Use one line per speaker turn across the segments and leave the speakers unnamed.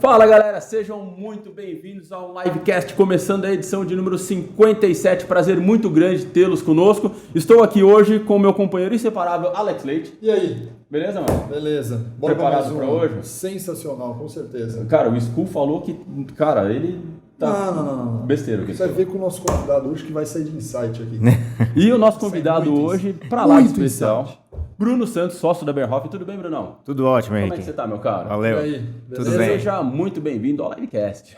Fala galera, sejam muito bem-vindos ao Livecast, começando a edição de número 57, prazer muito grande tê-los conosco. Estou aqui hoje com o meu companheiro inseparável, Alex Leite.
E aí?
Beleza, mano?
Beleza.
Bora preparado pra hoje?
Sensacional, com certeza.
Cara, o Skull falou que, cara, ele tá
Não.
besteira.
Você vai ver com o nosso convidado hoje que vai sair de insight aqui.
E o nosso convidado hoje, pra lá de
muito
especial,
insight.
Bruno Santos, sócio da Bernhoff. Tudo bem, Brunão?
Tudo ótimo, Henrique.
Como é que você tá, meu cara?
Valeu.
E aí?
Tudo
Beleza?
bem.
Seja muito bem-vindo ao Livecast.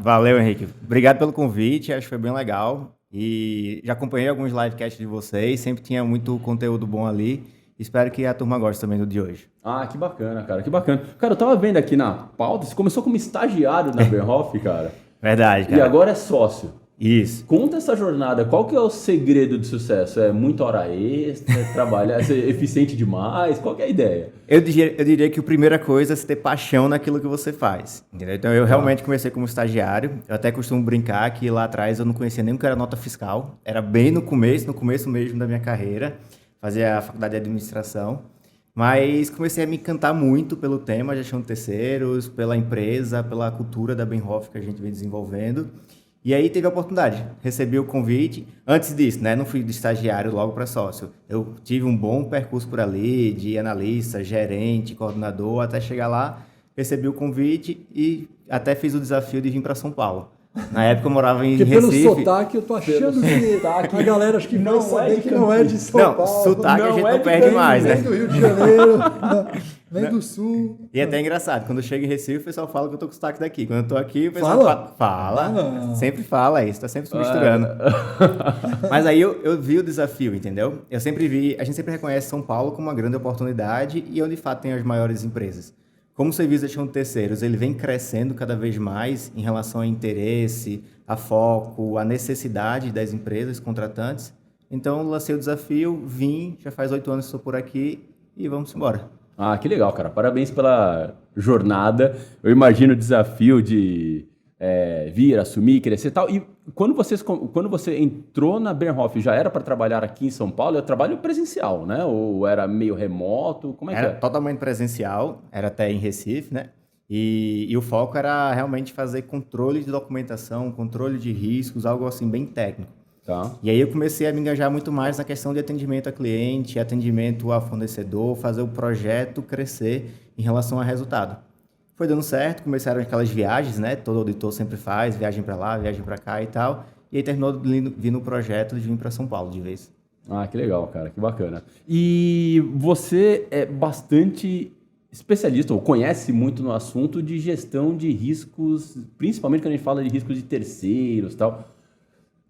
Valeu, Henrique. Obrigado pelo convite, acho que foi bem legal. E já acompanhei alguns livecasts de vocês, sempre tinha muito conteúdo bom ali. Espero que a turma goste também do de hoje.
Ah, que bacana, cara, que bacana. Cara, eu tava vendo aqui na pauta, você começou como estagiário na Bernhoff, cara.
Verdade,
E
cara.
agora é sócio.
Isso.
Conta essa jornada, qual que é o segredo de sucesso? É muita hora extra, é trabalhar, ser eficiente demais? Qual que é a ideia?
Eu diria que a primeira coisa é você ter paixão naquilo que você faz, entendeu? Então eu realmente comecei como estagiário. Eu até costumo brincar que lá atrás eu não conhecia nem o que era nota fiscal. Era bem no começo mesmo da minha carreira. Fazia a faculdade de administração. Mas comecei a me encantar muito pelo tema gestão de terceiros, pela empresa, pela cultura da Bernhoff que a gente vem desenvolvendo. E aí teve a oportunidade, recebi o convite. Antes disso, né, não fui de estagiário logo para sócio. Eu tive um bom percurso por ali, de analista, gerente, coordenador, até chegar lá, recebi o convite e até fiz o desafio de vir para São Paulo. Na época eu morava em
Porque pelo
Recife.
sotaque eu tô achando que a galera acho que
não
vai saber
é de
que não é de São
Não,
Paulo.
sotaque
Não
a gente
é
não
de
perde
Campinas,
mais,
Nem
né?
do Rio de Janeiro, nem do Sul.
E é até engraçado, quando eu chego em Recife, o pessoal fala que eu tô com sotaque daqui. Quando eu tô aqui, o pessoal fala.
Não.
Sempre fala isso, tá sempre se misturando. Mas aí eu vi o desafio, entendeu? A gente sempre reconhece São Paulo como uma grande oportunidade e onde de fato tem as maiores empresas. Como o serviço de gestão de terceiros, ele vem crescendo cada vez mais em relação a interesse, a foco, a necessidade das empresas contratantes. Então, eu lancei o desafio, vim, já faz 8 anos que estou por aqui e vamos embora.
Ah, que legal, cara. Parabéns pela jornada. Eu imagino o desafio de vir, assumir, crescer e tal. E quando você entrou na Bernhoff, já era para trabalhar aqui em São Paulo? É trabalho presencial, né? Ou era meio remoto? Como é que
Era
é?
totalmente presencial, era até em Recife, né? E o foco era realmente fazer controle de documentação, controle de riscos, algo assim bem técnico.
Tá.
E aí eu comecei a me engajar muito mais na questão de atendimento a cliente, atendimento a fornecedor, fazer o projeto crescer em relação a resultado. Foi dando certo, começaram aquelas viagens, né? Todo auditor sempre faz, viagem para lá, viagem para cá e tal. E aí terminou vindo o projeto de vir para São Paulo de vez.
Ah, que legal, cara, que bacana. E você é bastante especialista, ou conhece muito no assunto de gestão de riscos, principalmente quando a gente fala de riscos de terceiros e tal.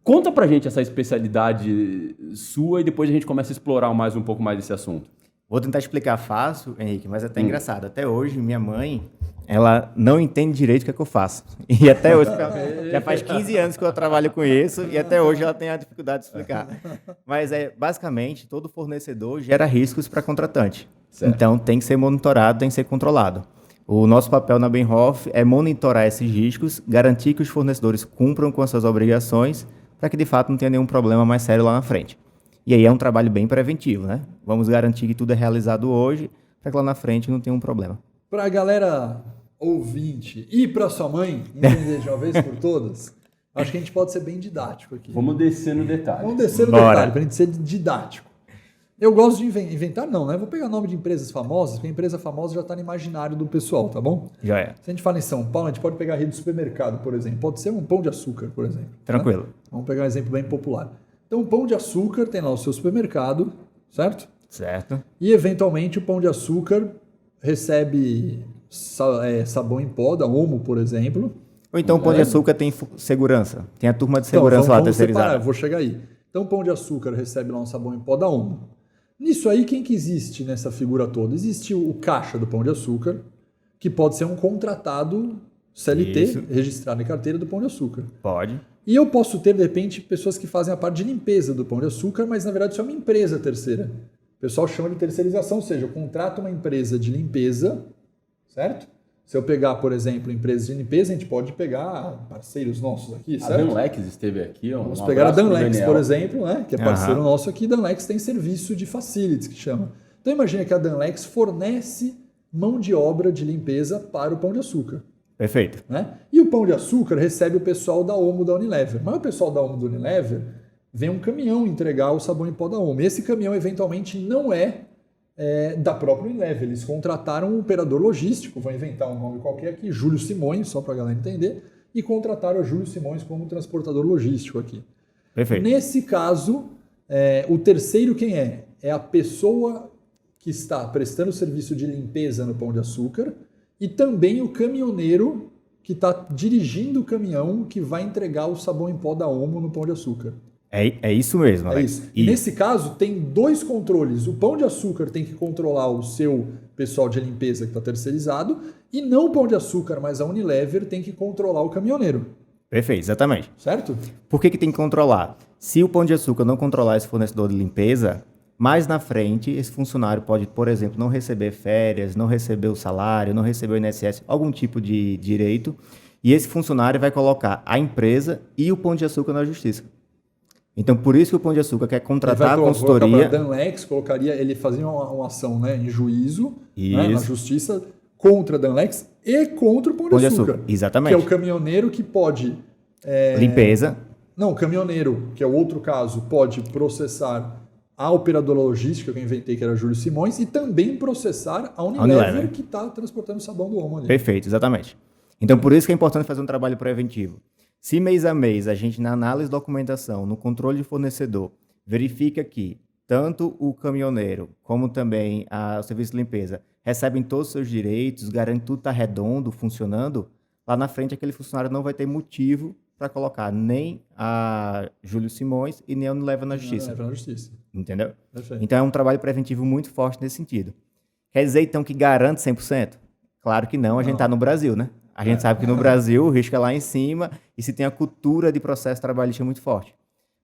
Conta pra gente essa especialidade sua e depois a gente começa a explorar um pouco mais desse assunto.
Vou tentar explicar fácil, Henrique, mas é até engraçado. Até hoje, minha mãe, ela não entende direito o que é que eu faço. E até hoje, já faz 15 anos que eu trabalho com isso e até hoje ela tem a dificuldade de explicar. Mas basicamente, todo fornecedor gera riscos para contratante.
Certo.
Então, tem que ser monitorado, tem que ser controlado. O nosso papel na Bernhoff é monitorar esses riscos, garantir que os fornecedores cumpram com as suas obrigações para que, de fato, não tenha nenhum problema mais sério lá na frente. E aí é um trabalho bem preventivo, né? Vamos garantir que tudo é realizado hoje para que lá na frente não tenha um problema.
Para a galera ouvinte e para sua mãe entender de uma vez por todas, acho que a gente pode ser bem didático aqui.
Vamos descer no detalhe.
Vamos descer no
Bora.
detalhe para a gente ser didático. Eu gosto de inventar, não, né? Vou pegar nome de empresas famosas, porque a empresa famosa já está no imaginário do pessoal, tá bom?
Já é.
Se a gente fala em São Paulo, a gente pode pegar a rede de supermercado, por exemplo. Pode ser um Pão de Açúcar, por exemplo.
Tranquilo.
Né? Vamos pegar um exemplo bem popular. Então, o Pão de Açúcar tem lá o seu supermercado, certo?
Certo.
E, eventualmente, o Pão de Açúcar recebe sabão em pó, da Omo, por exemplo.
Ou então o Pão de Açúcar tem segurança. Tem a turma de segurança lá
vamos separar,
terceirizada.
eu vou chegar aí. Então, o Pão de Açúcar recebe lá um sabão em pó da Omo. Nisso aí, quem que existe nessa figura toda? Existe o caixa do Pão de Açúcar, que pode ser um contratado CLT,
Isso.
registrado em carteira do Pão de Açúcar.
Pode.
E eu posso ter, de repente, pessoas que fazem a parte de limpeza do Pão de Açúcar, mas na verdade isso é uma empresa terceira. O pessoal chama de terceirização, ou seja, eu contrato uma empresa de limpeza, certo? Se eu pegar, por exemplo, empresas de limpeza, a gente pode pegar parceiros nossos aqui,
A
certo?
Danlex esteve aqui.
Vamos pegar a
abraço pro
Danlex,
Daniel.
por exemplo, né? Que é parceiro nosso aqui. Danlex tem serviço de facilities, que chama. Então imagina que a Danlex fornece mão de obra de limpeza para o Pão de Açúcar.
Perfeito.
Né? E o Pão de Açúcar recebe o pessoal da Omo da Unilever. Mas o pessoal da Omo da Unilever vem um caminhão entregar o sabão em pó da Omo. E esse caminhão, eventualmente, não é da própria Unilever. Eles contrataram um operador logístico, vou inventar um nome qualquer aqui, Júlio Simões, só para a galera entender, e contrataram o Júlio Simões como transportador logístico aqui.
Perfeito.
Nesse caso, o terceiro quem é? É a pessoa que está prestando serviço de limpeza no Pão de Açúcar e também o caminhoneiro que está dirigindo o caminhão que vai entregar o sabão em pó da Omo no Pão de Açúcar.
É isso mesmo, Alex.
É isso. E nesse caso, tem dois controles. O Pão de Açúcar tem que controlar o seu pessoal de limpeza que está terceirizado e não o Pão de Açúcar, mas a Unilever tem que controlar o caminhoneiro.
Perfeito, exatamente.
Certo?
Por que tem que controlar? Se o Pão de Açúcar não controlar esse fornecedor de limpeza, mais na frente, esse funcionário pode, por exemplo, não receber férias, não receber o salário, não receber o INSS, algum tipo de direito, e esse funcionário vai colocar a empresa e o Pão de Açúcar na justiça. Então, por isso que o Pão de Açúcar quer contratar a consultoria.
Danlex ele fazia uma ação, né, em juízo, né, na justiça, contra a Danlex e contra o Pão de Açúcar.
Exatamente.
Que é o caminhoneiro que pode...
Limpeza.
Não, o caminhoneiro, que é o outro caso, pode processar a operadora logística, que eu inventei, que era Júlio Simões, e também processar a Unilever. Que está transportando o sabão do Omo ali.
Perfeito, exatamente. Então, por isso que é importante fazer um trabalho preventivo. Se mês a mês a gente, na análise de documentação, no controle de fornecedor, verifica que tanto o caminhoneiro como também o serviço de limpeza recebem todos os seus direitos, garante que tudo está redondo, funcionando, lá na frente aquele funcionário não vai ter motivo para colocar nem a Júlio Simões e nem a Unilever na justiça. Entendeu?
Perfeito.
Então é um trabalho preventivo muito forte nesse sentido. Quer dizer, então, que garante 100%? Claro que não, a gente está no Brasil, né? A gente sabe que no Brasil o risco é lá em cima e se tem a cultura de processo trabalhista muito forte.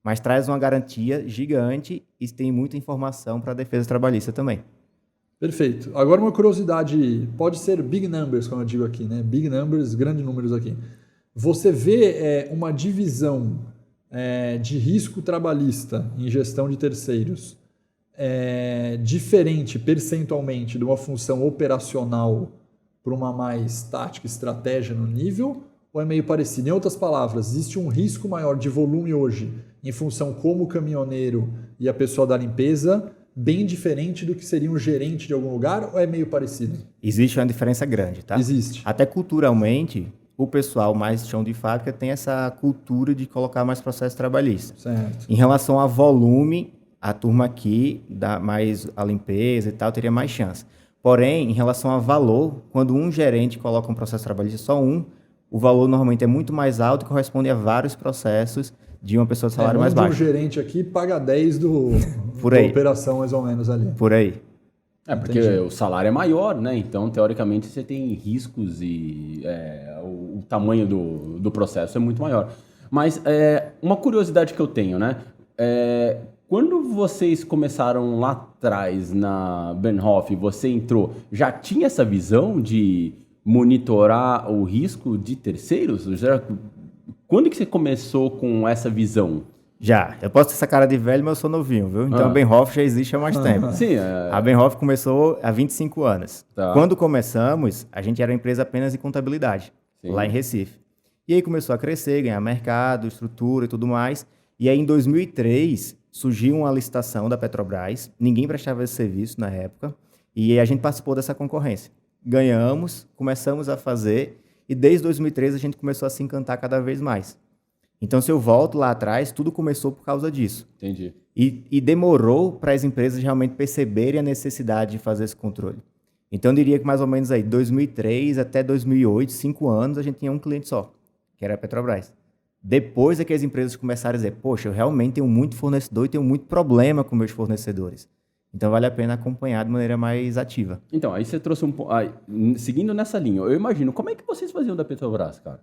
Mas traz uma garantia gigante e tem muita informação para a defesa trabalhista também.
Perfeito. Agora uma curiosidade, pode ser big numbers, como eu digo aqui, né? Big numbers, grandes números aqui. Você vê uma divisão de risco trabalhista em gestão de terceiros diferente percentualmente de uma função operacional para uma mais tática, estratégia no nível, ou é meio parecido? Em outras palavras, existe um risco maior de volume hoje em função como o caminhoneiro e a pessoa da limpeza, bem diferente do que seria um gerente de algum lugar, ou é meio parecido?
Existe uma diferença grande, tá?
Existe.
Até culturalmente, o pessoal mais chão de fábrica tem essa cultura de colocar mais processo trabalhista.
Certo.
Em relação a volume, a turma aqui, mais a limpeza e tal, teria mais chance. Porém, em relação a valor, quando um gerente coloca um processo trabalhista, só um, o valor normalmente é muito mais alto e corresponde a vários processos de uma pessoa de salário mais baixo.
Um gerente aqui paga 10 da operação, mais ou menos, ali.
Por aí.
Porque o salário é maior, né? Então, teoricamente, você tem riscos e o tamanho do processo é muito maior. Mas uma curiosidade que eu tenho, né? Quando vocês começaram lá atrás na Bernhoff, você entrou, já tinha essa visão de monitorar o risco de terceiros? Quando que você começou com essa visão?
Já. Eu posso ter essa cara de velho, mas eu sou novinho, viu? Então a Bernhoff já existe há mais tempo.
Sim.
A Bernhoff começou há 25 anos.
Tá.
Quando começamos, a gente era uma empresa apenas de contabilidade, lá em Recife. E aí começou a crescer, ganhar mercado, estrutura e tudo mais. E aí em 2003 surgiu uma licitação da Petrobras, ninguém prestava esse serviço na época, e a gente participou dessa concorrência. Ganhamos, começamos a fazer, e desde 2013 a gente começou a se encantar cada vez mais. Então, se eu volto lá atrás, tudo começou por causa disso.
Entendi.
E demorou para as empresas realmente perceberem a necessidade de fazer esse controle. Então, eu diria que mais ou menos aí, 2003 até 2008, 5 anos, a gente tinha um cliente só, que era a Petrobras. Depois é que as empresas começaram a dizer, poxa, eu realmente tenho muito fornecedor e tenho muito problema com meus fornecedores. Então, vale a pena acompanhar de maneira mais ativa.
Então, aí você trouxe seguindo nessa linha, eu imagino, como é que vocês faziam da Petrobras, cara?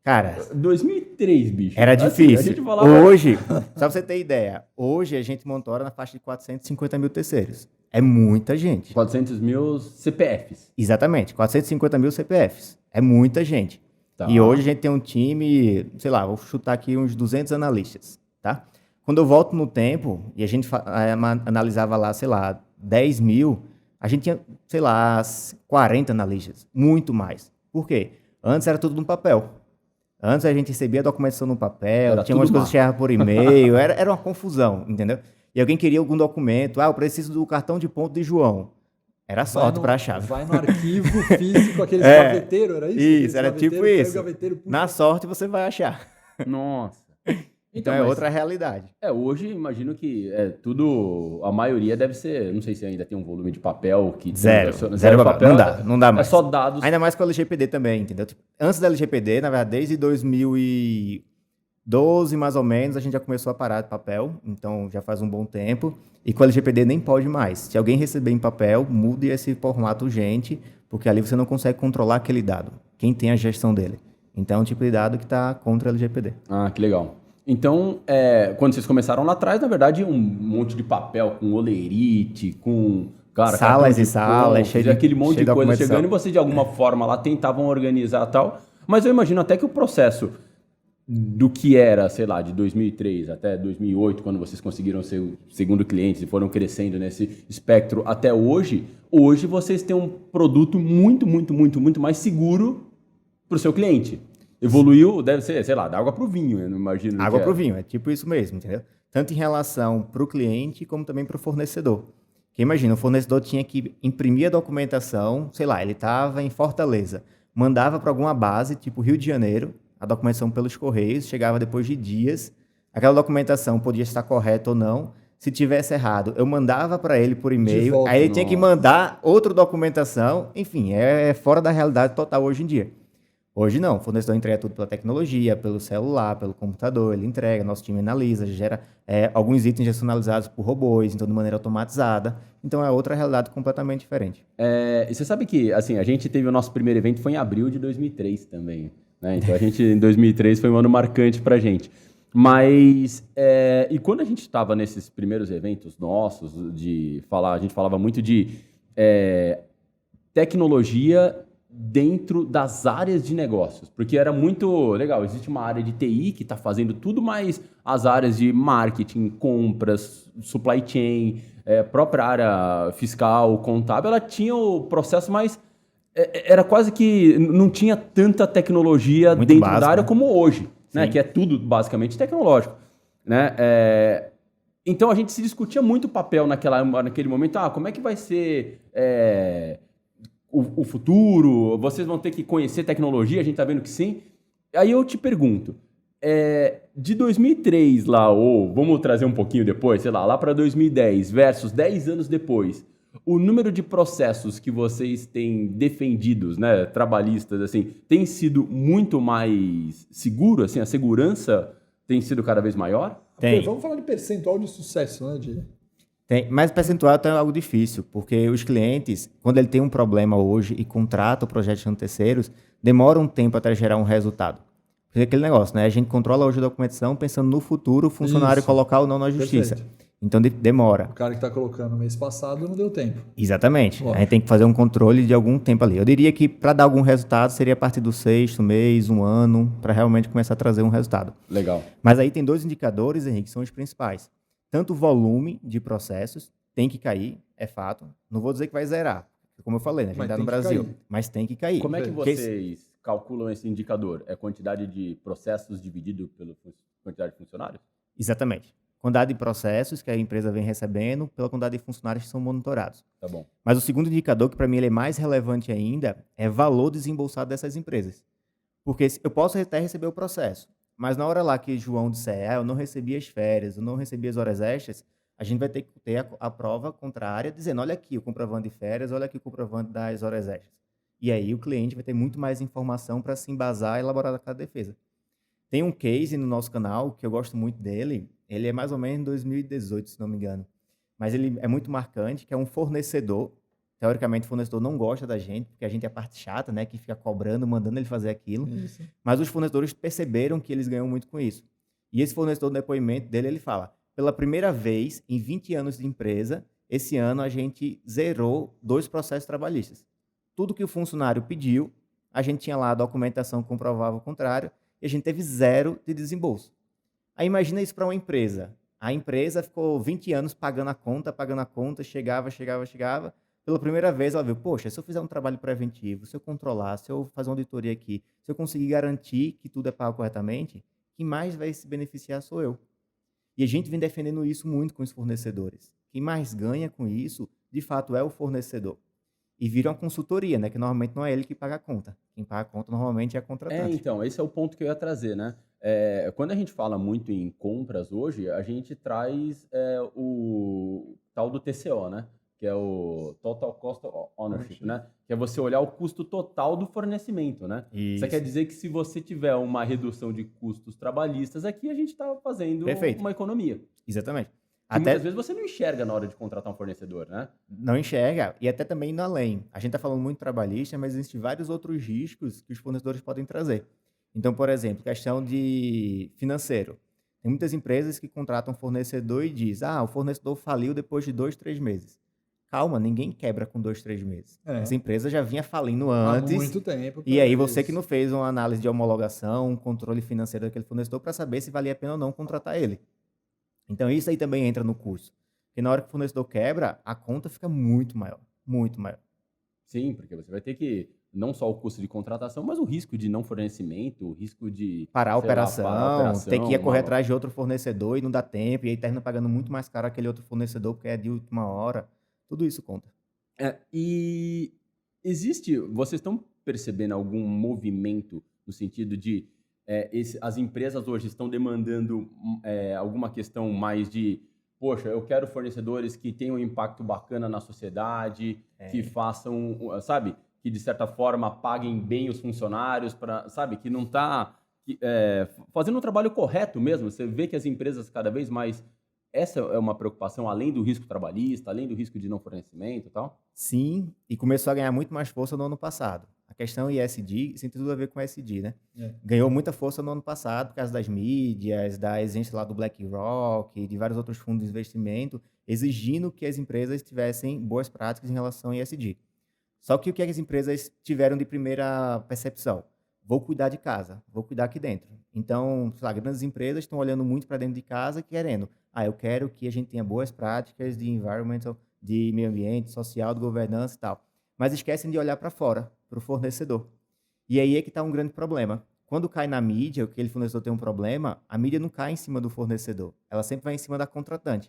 Cara,
2003, bicho.
era difícil.
A gente falava...
Hoje, só pra você ter ideia, hoje a gente monitora na faixa de 450 mil terceiros. É muita gente.
400 mil CPFs.
Exatamente, 450 mil CPFs. É muita gente. Tá. E hoje a gente tem um time, sei lá, vou chutar aqui uns 200 analistas, tá? Quando eu volto no tempo, e a gente analisava lá, sei lá, 10 mil, a gente tinha, sei lá, 40 analistas, muito mais. Por quê? Antes era tudo no papel. Antes a gente recebia a documentação no papel,
Era
tinha
tudo
umas coisas
mato.
que chegavam por e-mail, era uma confusão, entendeu? E alguém queria algum documento, eu preciso do cartão de ponto de João. Era sorte para achar.
Vai no arquivo físico, aqueles
É.
gaveteiros, era isso?
Isso, era
Aqueles
tipo
gaveteiros, pega o
isso.
gaveteiro, puxa.
Na sorte você vai achar.
Nossa.
Então é
mas-
outra realidade.
Hoje imagino que tudo, a maioria deve ser, não sei se ainda tem um volume de papel que
Zero
de
papel. Não dá
É
mais.
só dados.
Ainda mais com a LGPD também, entendeu? Tipo, antes da LGPD, na verdade, desde 2012, mais ou menos, a gente já começou a parar de papel, então já faz um bom tempo. E com a LGPD nem pode mais. Se alguém receber em papel, mude esse formato urgente, porque ali você não consegue controlar aquele dado. Quem tem a gestão dele. Então é um tipo de dado que está contra a LGPD.
Ah, que legal. Então, quando vocês começaram lá atrás, na verdade, um monte de papel com olerite, com... Cara,
Salas
cartão de
e salas,
pontos,
cheio de-
aquele monte
cheio
de
de
coisa
documentação.
chegando e vocês, de alguma forma, lá tentavam organizar e tal. Mas eu imagino até que o processo do que era, sei lá, de 2003 até 2008, quando vocês conseguiram ser o segundo cliente e foram crescendo nesse espectro até hoje vocês têm um produto muito, muito, muito, muito mais seguro para o seu cliente. Evoluiu, deve ser, sei lá, da água para o vinho, eu não imagino.
Água
que
para o vinho, é tipo isso mesmo, entendeu? Tanto em relação para o cliente, como também para o fornecedor. Porque imagina, o fornecedor tinha que imprimir a documentação, sei lá, ele estava em Fortaleza, mandava para alguma base, tipo Rio de Janeiro, a documentação pelos Correios, chegava depois de dias, aquela documentação podia estar correta ou não, se tivesse errado, eu mandava para ele por
De
e-mail,
volta,
aí ele tinha que
nossa.
mandar outra documentação, enfim, é fora da realidade total hoje em dia. Hoje não, o fornecedor entrega tudo pela tecnologia, pelo celular, pelo computador, ele entrega, nosso time analisa, gera alguns itens já são analisados por robôs, então de maneira automatizada. Então é outra realidade completamente diferente.
E você sabe que, assim, a gente teve o nosso primeiro evento foi em abril de 2003 também, né? Então a gente, em 2003, foi um ano marcante pra gente. Mas, e quando a gente estava nesses primeiros eventos nossos, a gente falava muito de tecnologia dentro das áreas de negócios, porque era muito legal. Existe uma área de TI que está fazendo tudo, mas as áreas de marketing, compras, supply chain, própria área fiscal, contábil, ela tinha o processo mais... era quase que não tinha tanta tecnologia
Muito
dentro
básico,
da área
né?
como hoje, né?
Sim.
Que é tudo basicamente tecnológico, né? Então a gente se discutia muito o papel naquele momento. Como é que vai ser o futuro? Vocês vão ter que conhecer tecnologia, a gente tá vendo que sim. Aí eu te pergunto, de 2003 lá, ou vamos trazer um pouquinho depois, sei lá para 2010 versus 10 anos depois, o número de processos que vocês têm defendidos, né, trabalhistas, assim, tem sido muito mais seguro, assim, a segurança tem sido cada vez maior?
Tem.
Vamos falar de percentual de sucesso, né?
Tem, mas percentual é algo difícil, porque os clientes, quando ele tem um problema hoje e contrata o projeto de terceiros, demora um tempo até gerar um resultado. Porque aquele negócio, né? A gente controla hoje a documentação pensando no futuro, o funcionário
Isso.
colocar ou não na justiça.
Perfeito.
Então demora.
O cara que está colocando no mês passado não deu tempo.
Exatamente.
Lógico.
A gente tem que fazer um controle de algum tempo ali. Eu diria que para dar algum resultado seria a partir do 6º mês, 1 ano, para realmente começar a trazer um resultado.
Legal.
Mas aí tem 2 indicadores, Henrique, que são os principais. Tanto o volume de processos tem que cair, é fato. Não vou dizer que vai zerar, como eu falei, né? A gente
Mas
está
tem
no
que
Brasil,
cair.
mas tem que cair.
Como é que
Porque
vocês calculam esse indicador? É a quantidade de processos dividido pela quantidade de funcionários?
Exatamente. Quantidade de processos que a empresa vem recebendo pela quantidade de funcionários que são monitorados.
Tá bom.
Mas o segundo indicador, que para mim ele é mais relevante ainda, é valor desembolsado dessas empresas. Porque eu posso até receber o processo, mas na hora lá que João disser, eu não recebi as férias, eu não recebi as horas extras, a gente vai ter que ter a prova contrária, dizendo, olha aqui o comprovante de férias, olha aqui o comprovante das horas extras. E aí o cliente vai ter muito mais informação para se embasar e elaborar aquela defesa. Tem um case no nosso canal, que eu gosto muito dele, ele é mais ou menos em 2018, se não me engano. Mas ele é muito marcante, que é um fornecedor. Teoricamente, o fornecedor não gosta da gente, porque a gente é a parte chata, né? Que fica cobrando, mandando ele fazer aquilo.
Isso.
Mas os fornecedores perceberam que eles ganham muito com isso. E esse fornecedor, no depoimento dele, ele fala, pela primeira vez em 20 anos de empresa, esse ano a gente zerou 2 processos trabalhistas. Tudo que o funcionário pediu, a gente tinha lá a documentação que comprovava o contrário, e a gente teve 0 de desembolso. Aí imagina isso para uma empresa. A empresa ficou 20 anos pagando a conta, chegava. Pela primeira vez, ela viu, poxa, se eu fizer um trabalho preventivo, se eu controlar, se eu fazer uma auditoria aqui, se eu conseguir garantir que tudo é pago corretamente, quem mais vai se beneficiar sou eu. E a gente vem defendendo isso muito com os fornecedores. Quem mais ganha com isso, de fato, é o fornecedor. E vira uma consultoria, né? Que normalmente não é ele que paga a conta. Quem paga a conta normalmente é a contratante.
Então, esse é o ponto que eu ia trazer, né? Quando a gente fala muito em compras hoje, a gente traz o tal do TCO, né? Que é o Total Cost of Ownership, né? Que é você olhar o custo total do fornecimento, né? Isso quer dizer que se você tiver uma redução de custos trabalhistas aqui, a gente está fazendo
Perfeito.
uma economia.
Exatamente.
Que muitas vezes você não enxerga na hora de contratar um fornecedor, né?
Não enxerga, e até também indo além. A gente está falando muito trabalhista, mas existem vários outros riscos que os fornecedores podem trazer. Então, por exemplo, questão de financeiro. Tem muitas empresas que contratam um fornecedor e diz, o fornecedor faliu depois de 2, 3 meses. Calma, ninguém quebra com 2, 3 meses. Essa empresa já vinha falindo antes.
Há muito tempo.
E aí você que não fez uma análise de homologação, um controle financeiro daquele fornecedor para saber se valia a pena ou não contratar ele. Então, isso aí também entra no custo. Porque na hora que o fornecedor quebra, a conta fica muito maior. Muito maior.
Sim, porque você vai ter que, não só o custo de contratação, mas o risco de não fornecimento, o risco de...
Parar a operação, ter que ir correr atrás de outro fornecedor e não dá tempo, e aí termina pagando muito mais caro aquele outro fornecedor porque é de última hora. Tudo isso conta.
E vocês estão percebendo algum movimento no sentido de as empresas hoje estão demandando alguma questão mais de, poxa, eu quero fornecedores que tenham um impacto bacana na sociedade, que façam, sabe, que de certa forma paguem bem os funcionários, sabe, que não está fazendo um trabalho correto mesmo. Você vê que as empresas cada vez mais... Essa é uma preocupação além do risco trabalhista, além do risco de não fornecimento e tal?
Sim, e começou a ganhar muito mais força no ano passado. A questão ESG, isso tem tudo a ver com ESG, né? Ganhou muita força no ano passado por causa das mídias, da existência lá do BlackRock e de vários outros fundos de investimento, exigindo que as empresas tivessem boas práticas em relação ao ESG. Só que o que as empresas tiveram de primeira percepção? Vou cuidar de casa, vou cuidar aqui dentro. Então, sei lá, grandes empresas estão olhando muito para dentro de casa, querendo, eu quero que a gente tenha boas práticas de environmental, de meio ambiente, social, de governança e tal. Mas esquecem de olhar para fora, para o fornecedor. E aí é que está um grande problema. Quando cai na mídia, que aquele fornecedor tem um problema, a mídia não cai em cima do fornecedor. Ela sempre vai em cima da contratante.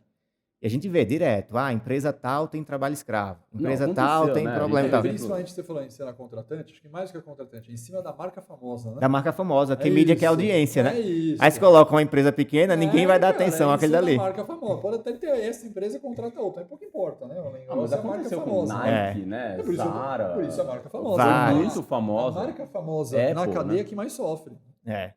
E a gente vê direto, empresa tal tem trabalho escravo, empresa tal tem problema tal.
Principalmente você falou em ser a contratante, acho que mais do que a contratante, em cima da marca famosa, né?
Da marca famosa, que mídia que é audiência, né?
Isso.
Aí se coloca uma empresa pequena, ninguém vai dar atenção àquele dali.
Da marca famosa. Pode até ter essa empresa contrata outra, pouco importa, né?
Mas aconteceu com Nike, né? Zara.
Por isso a marca famosa.
É muito famosa.
A marca famosa
Apple,
na cadeia
né?
que mais sofre.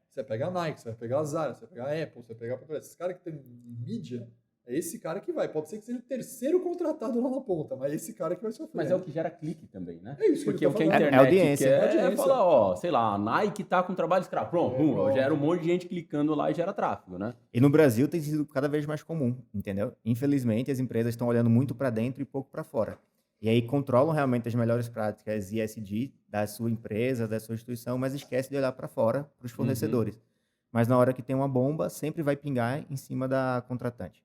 Você pega a Nike, você vai pegar a Zara, você vai pegar a Apple, você vai pegar esses caras que tem mídia. É esse cara que vai. Pode ser que seja o terceiro contratado lá na ponta, mas é esse cara que vai sofrer.
Mas é o que gera clique também, né?
É isso que
porque o que a
falando.
internet
audiência.
quer falar, sei lá, a Nike tá com trabalho escravo. Pronto, gera um monte de gente clicando lá e gera tráfego, né?
E no Brasil tem sido cada vez mais comum, entendeu? Infelizmente, as empresas estão olhando muito para dentro e pouco para fora. E aí controlam realmente as melhores práticas ESG da sua empresa, da sua instituição, mas esquece de olhar para fora, para os fornecedores. Mas na hora que tem uma bomba, sempre vai pingar em cima da contratante.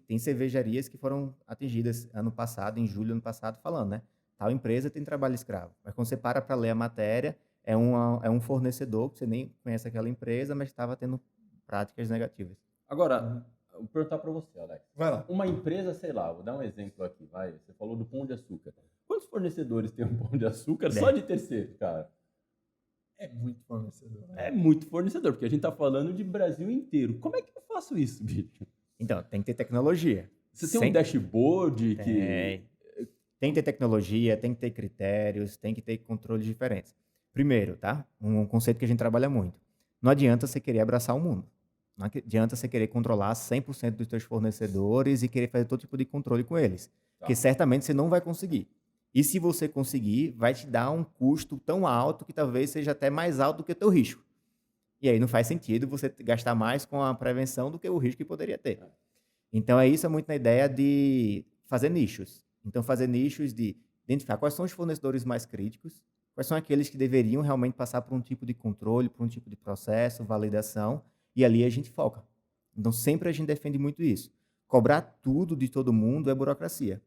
Tem cervejarias que foram atingidas ano passado, em julho do ano passado, falando, né? Tal empresa tem trabalho escravo. Mas quando você para ler a matéria, é um fornecedor que você nem conhece aquela empresa, mas estava tendo práticas negativas.
Agora, vou perguntar para você, Alex.
Vai lá.
Uma empresa, sei lá, vou dar um exemplo aqui, vai. Você falou do Pão de Açúcar. Quantos fornecedores tem um Pão de Açúcar só de terceiro, cara?
É muito fornecedor. Né?
É muito fornecedor, porque a gente tá falando de Brasil inteiro. Como é que eu faço isso, bicho?
Então, tem que ter tecnologia.
Você tem um dashboard que...
Tem que ter tecnologia, tem que ter critérios, tem que ter controles diferentes. Primeiro, tá? Um conceito que a gente trabalha muito. Não adianta você querer abraçar o mundo. Não adianta você querer controlar 100% dos seus fornecedores e querer fazer todo tipo de controle com eles. Porque certamente você não vai conseguir. E se você conseguir, vai te dar um custo tão alto que talvez seja até mais alto do que o teu risco. E aí não faz sentido você gastar mais com a prevenção do que o risco que poderia ter. Então, isso é muito na ideia de fazer nichos. Então, fazer nichos de identificar quais são os fornecedores mais críticos, quais são aqueles que deveriam realmente passar por um tipo de controle, por um tipo de processo, validação, e ali a gente foca. Então, sempre a gente defende muito isso. Cobrar tudo de todo mundo é burocracia.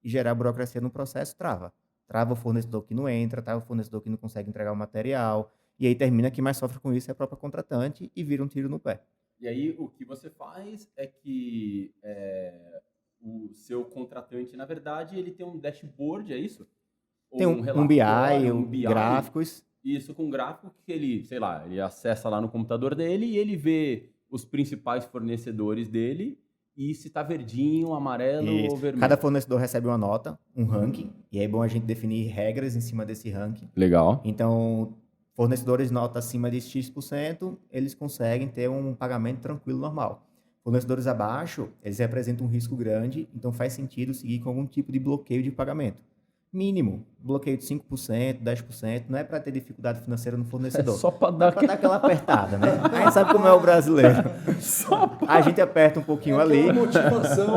e gerar burocracia no processo, trava. Trava o fornecedor que não entra, trava o fornecedor que não consegue entregar o material, e aí termina que mais sofre com isso é a própria contratante e vira um tiro no pé.
E aí o que você faz é que o seu contratante, na verdade, ele tem um dashboard, é isso?
Tem
Ou
um
relatório,
BI, gráficos.
Isso com gráfico que ele, sei lá, ele acessa lá no computador dele e ele vê os principais fornecedores dele e se tá verdinho, amarelo ou vermelho.
Cada fornecedor recebe uma nota, um ranking, e aí é bom a gente definir regras em cima desse ranking.
Legal.
Então, fornecedores nota acima de X%, eles conseguem ter um pagamento tranquilo, normal. Fornecedores abaixo, eles representam um risco grande, então faz sentido seguir com algum tipo de bloqueio de pagamento. Mínimo, bloqueio de 5%, 10%, não é para ter dificuldade financeira no fornecedor.
É só para dar
aquela apertada, né? A gente sabe como é o brasileiro. A gente aperta um pouquinho ali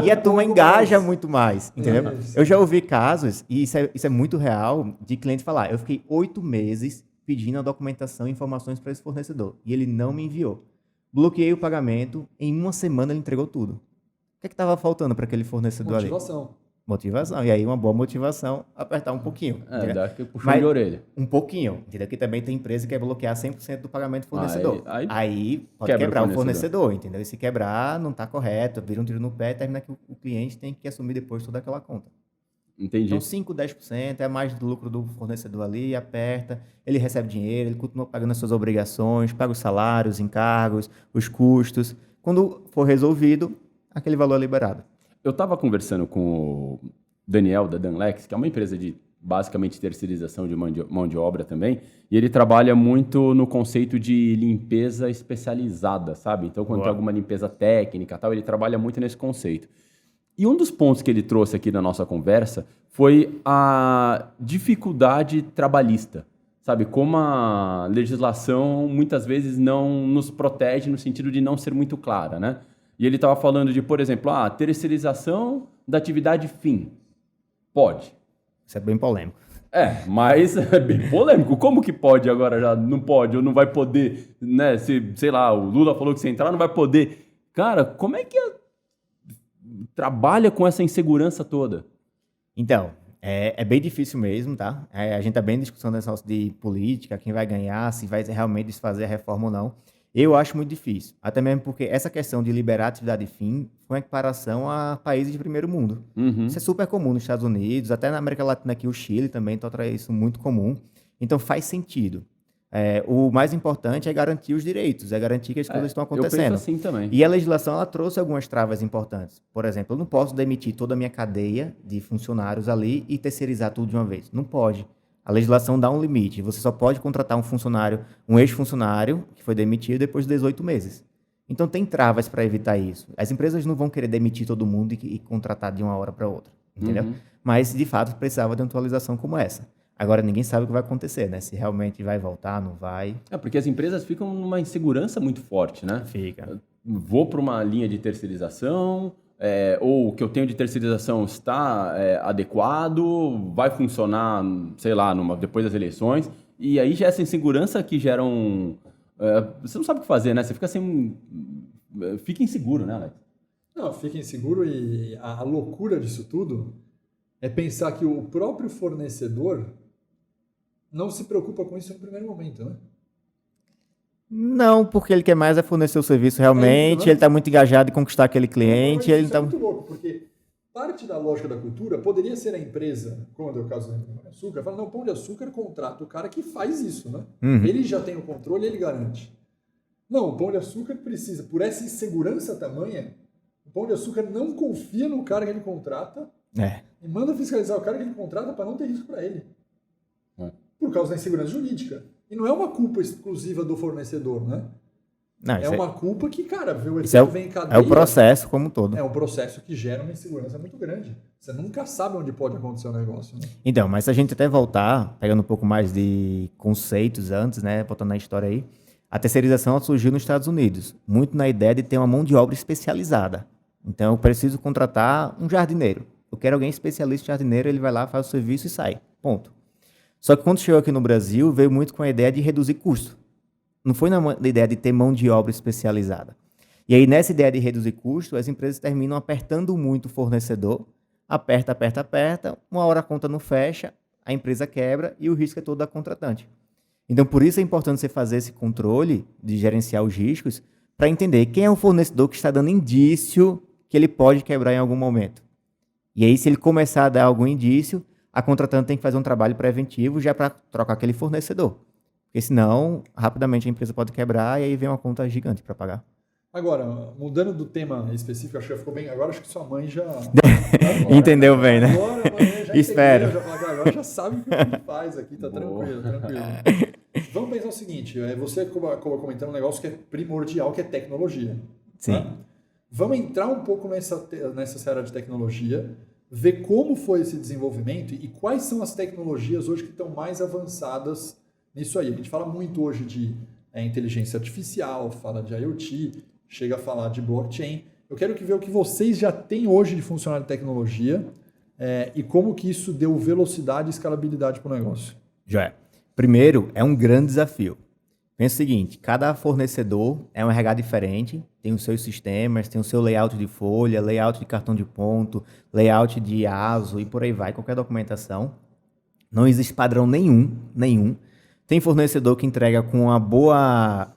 e a turma engaja muito mais, entendeu? Eu já ouvi casos, e isso é muito real, de cliente falar, eu fiquei 8 meses pedindo a documentação e informações para esse fornecedor, e ele não me enviou. Bloqueei o pagamento, em uma semana ele entregou tudo. O que estava faltando para aquele fornecedor ali? Motivação. E aí, uma boa motivação, apertar um pouquinho.
Dá que puxar de orelha.
Um pouquinho. Entendeu? Que também tem empresa que quer bloquear 100% do pagamento do fornecedor. Aí pode quebrar o fornecedor, entendeu? E se quebrar, não está correto, vira um tiro no pé, termina que o cliente tem que assumir depois toda aquela conta.
Entendi.
Então, 5%, 10% é mais do lucro do fornecedor ali, aperta, ele recebe dinheiro, ele continua pagando as suas obrigações, paga os salários, encargos, os custos. Quando for resolvido, aquele valor é liberado.
Eu estava conversando com o Daniel, da Danlex, que é uma empresa de, basicamente, terceirização de mão de obra também, e ele trabalha muito no conceito de limpeza especializada, sabe? Então, quando tem alguma limpeza técnica e tal, ele trabalha muito nesse conceito. E um dos pontos que ele trouxe aqui na nossa conversa foi a dificuldade trabalhista, sabe? Como a legislação, muitas vezes, não nos protege no sentido de não ser muito clara, né? E ele estava falando de, por exemplo, terceirização da atividade fim. Pode.
Isso é bem polêmico.
Mas é bem polêmico. Como que pode agora já não pode ou não vai poder, né? Se, sei lá, o Lula falou que se entrar não vai poder. Cara, como é que trabalha com essa insegurança toda?
Então, é bem difícil mesmo, tá? A gente está bem em discussão desse negócio de política, quem vai ganhar, se vai realmente desfazer a reforma ou não. Eu acho muito difícil, até mesmo porque essa questão de liberar a atividade fim foi uma equiparação a países de primeiro mundo.
Uhum.
Isso é super comum nos Estados Unidos, até na América Latina aqui, o Chile também torna isso muito comum. Então faz sentido. O mais importante é garantir os direitos, é garantir que as coisas estão acontecendo.
Eu penso assim também.
E a legislação ela trouxe algumas travas importantes. Por exemplo, eu não posso demitir toda a minha cadeia de funcionários ali e terceirizar tudo de uma vez. Não pode. A legislação dá um limite. Você só pode contratar um funcionário, um ex-funcionário que foi demitido depois de 18 meses. Então, tem travas para evitar isso. As empresas não vão querer demitir todo mundo e contratar de uma hora para outra, entendeu?
Uhum.
Mas, de fato, precisava de uma atualização como essa. Agora, ninguém sabe o que vai acontecer, né? Se realmente vai voltar, não vai.
Porque as empresas ficam numa insegurança muito forte, né?
Fica.
Vou para uma linha de terceirização... ou o que eu tenho de terceirização está adequado, vai funcionar, sei lá, depois das eleições, e aí já essa insegurança que gera você não sabe o que fazer, né? Você fica fica inseguro, né, Alex?
Não, fica inseguro e a loucura disso tudo é pensar que o próprio fornecedor não se preocupa com isso no primeiro momento, né?
Não, porque ele quer mais fornecer o serviço realmente, ele está muito engajado em conquistar aquele cliente.
Isso é muito louco, porque parte da lógica da cultura poderia ser a empresa, como é o caso do Pão de Açúcar, fala, não, o Pão de Açúcar contrata o cara que faz isso, né?
Uhum.
Ele já tem o controle, ele garante. Não, o Pão de Açúcar precisa, por essa insegurança tamanha, o Pão de Açúcar não confia no cara que ele contrata e manda fiscalizar o cara que ele contrata para não ter risco para ele. Por causa da insegurança jurídica. E não é uma culpa exclusiva do fornecedor, né?
Não,
é uma culpa que, cara, o
efeito
vem em cadeia.
É o processo como um todo.
É um processo que gera uma insegurança muito grande. Você nunca sabe onde pode acontecer o negócio, né?
Então, mas se a gente até voltar, pegando um pouco mais de conceitos antes, né? Voltando na história aí, a terceirização surgiu nos Estados Unidos, muito na ideia de ter uma mão de obra especializada. Então, eu preciso contratar um jardineiro. Eu quero alguém especialista em jardineiro, ele vai lá, faz o serviço e sai. Ponto. Só que quando chegou aqui no Brasil, veio muito com a ideia de reduzir custo. Não foi na ideia de ter mão de obra especializada. E aí, nessa ideia de reduzir custo, as empresas terminam apertando muito o fornecedor aperta, aperta, aperta, uma hora a conta não fecha, a empresa quebra e o risco é todo da contratante. Então, por isso é importante você fazer esse controle de gerenciar os riscos para entender quem é o fornecedor que está dando indício que ele pode quebrar em algum momento. E aí, se ele começar a dar algum indício, a contratante tem que fazer um trabalho preventivo já para trocar aquele fornecedor. Porque senão, rapidamente a empresa pode quebrar e aí vem uma conta gigante para pagar.
Agora, mudando do tema específico, acho que ficou bem. Agora acho que sua mãe já.
Entendeu bem, né?
Agora a mãe já
Espero.
entendeu, agora já sabe o que a gente faz aqui, tá tranquilo, tranquilo. Vamos pensar o seguinte: você acabou comentando um negócio que é primordial, que é tecnologia.
Sim.
Tá? Vamos entrar um pouco nessa seara de tecnologia, ver como foi esse desenvolvimento e quais são as tecnologias hoje que estão mais avançadas nisso aí. A gente fala muito hoje de inteligência artificial, fala de IoT, chega a falar de blockchain. Eu quero ver o que vocês já têm hoje de funcionar de tecnologia e como que isso deu velocidade e escalabilidade para o negócio.
Joia. Primeiro, é um grande desafio. Pensa o seguinte, cada fornecedor é um RH diferente, tem os seus sistemas, tem o seu layout de folha, layout de cartão de ponto, layout de ASO e por aí vai, qualquer documentação. Não existe padrão nenhum. Tem fornecedor que entrega com uma boa,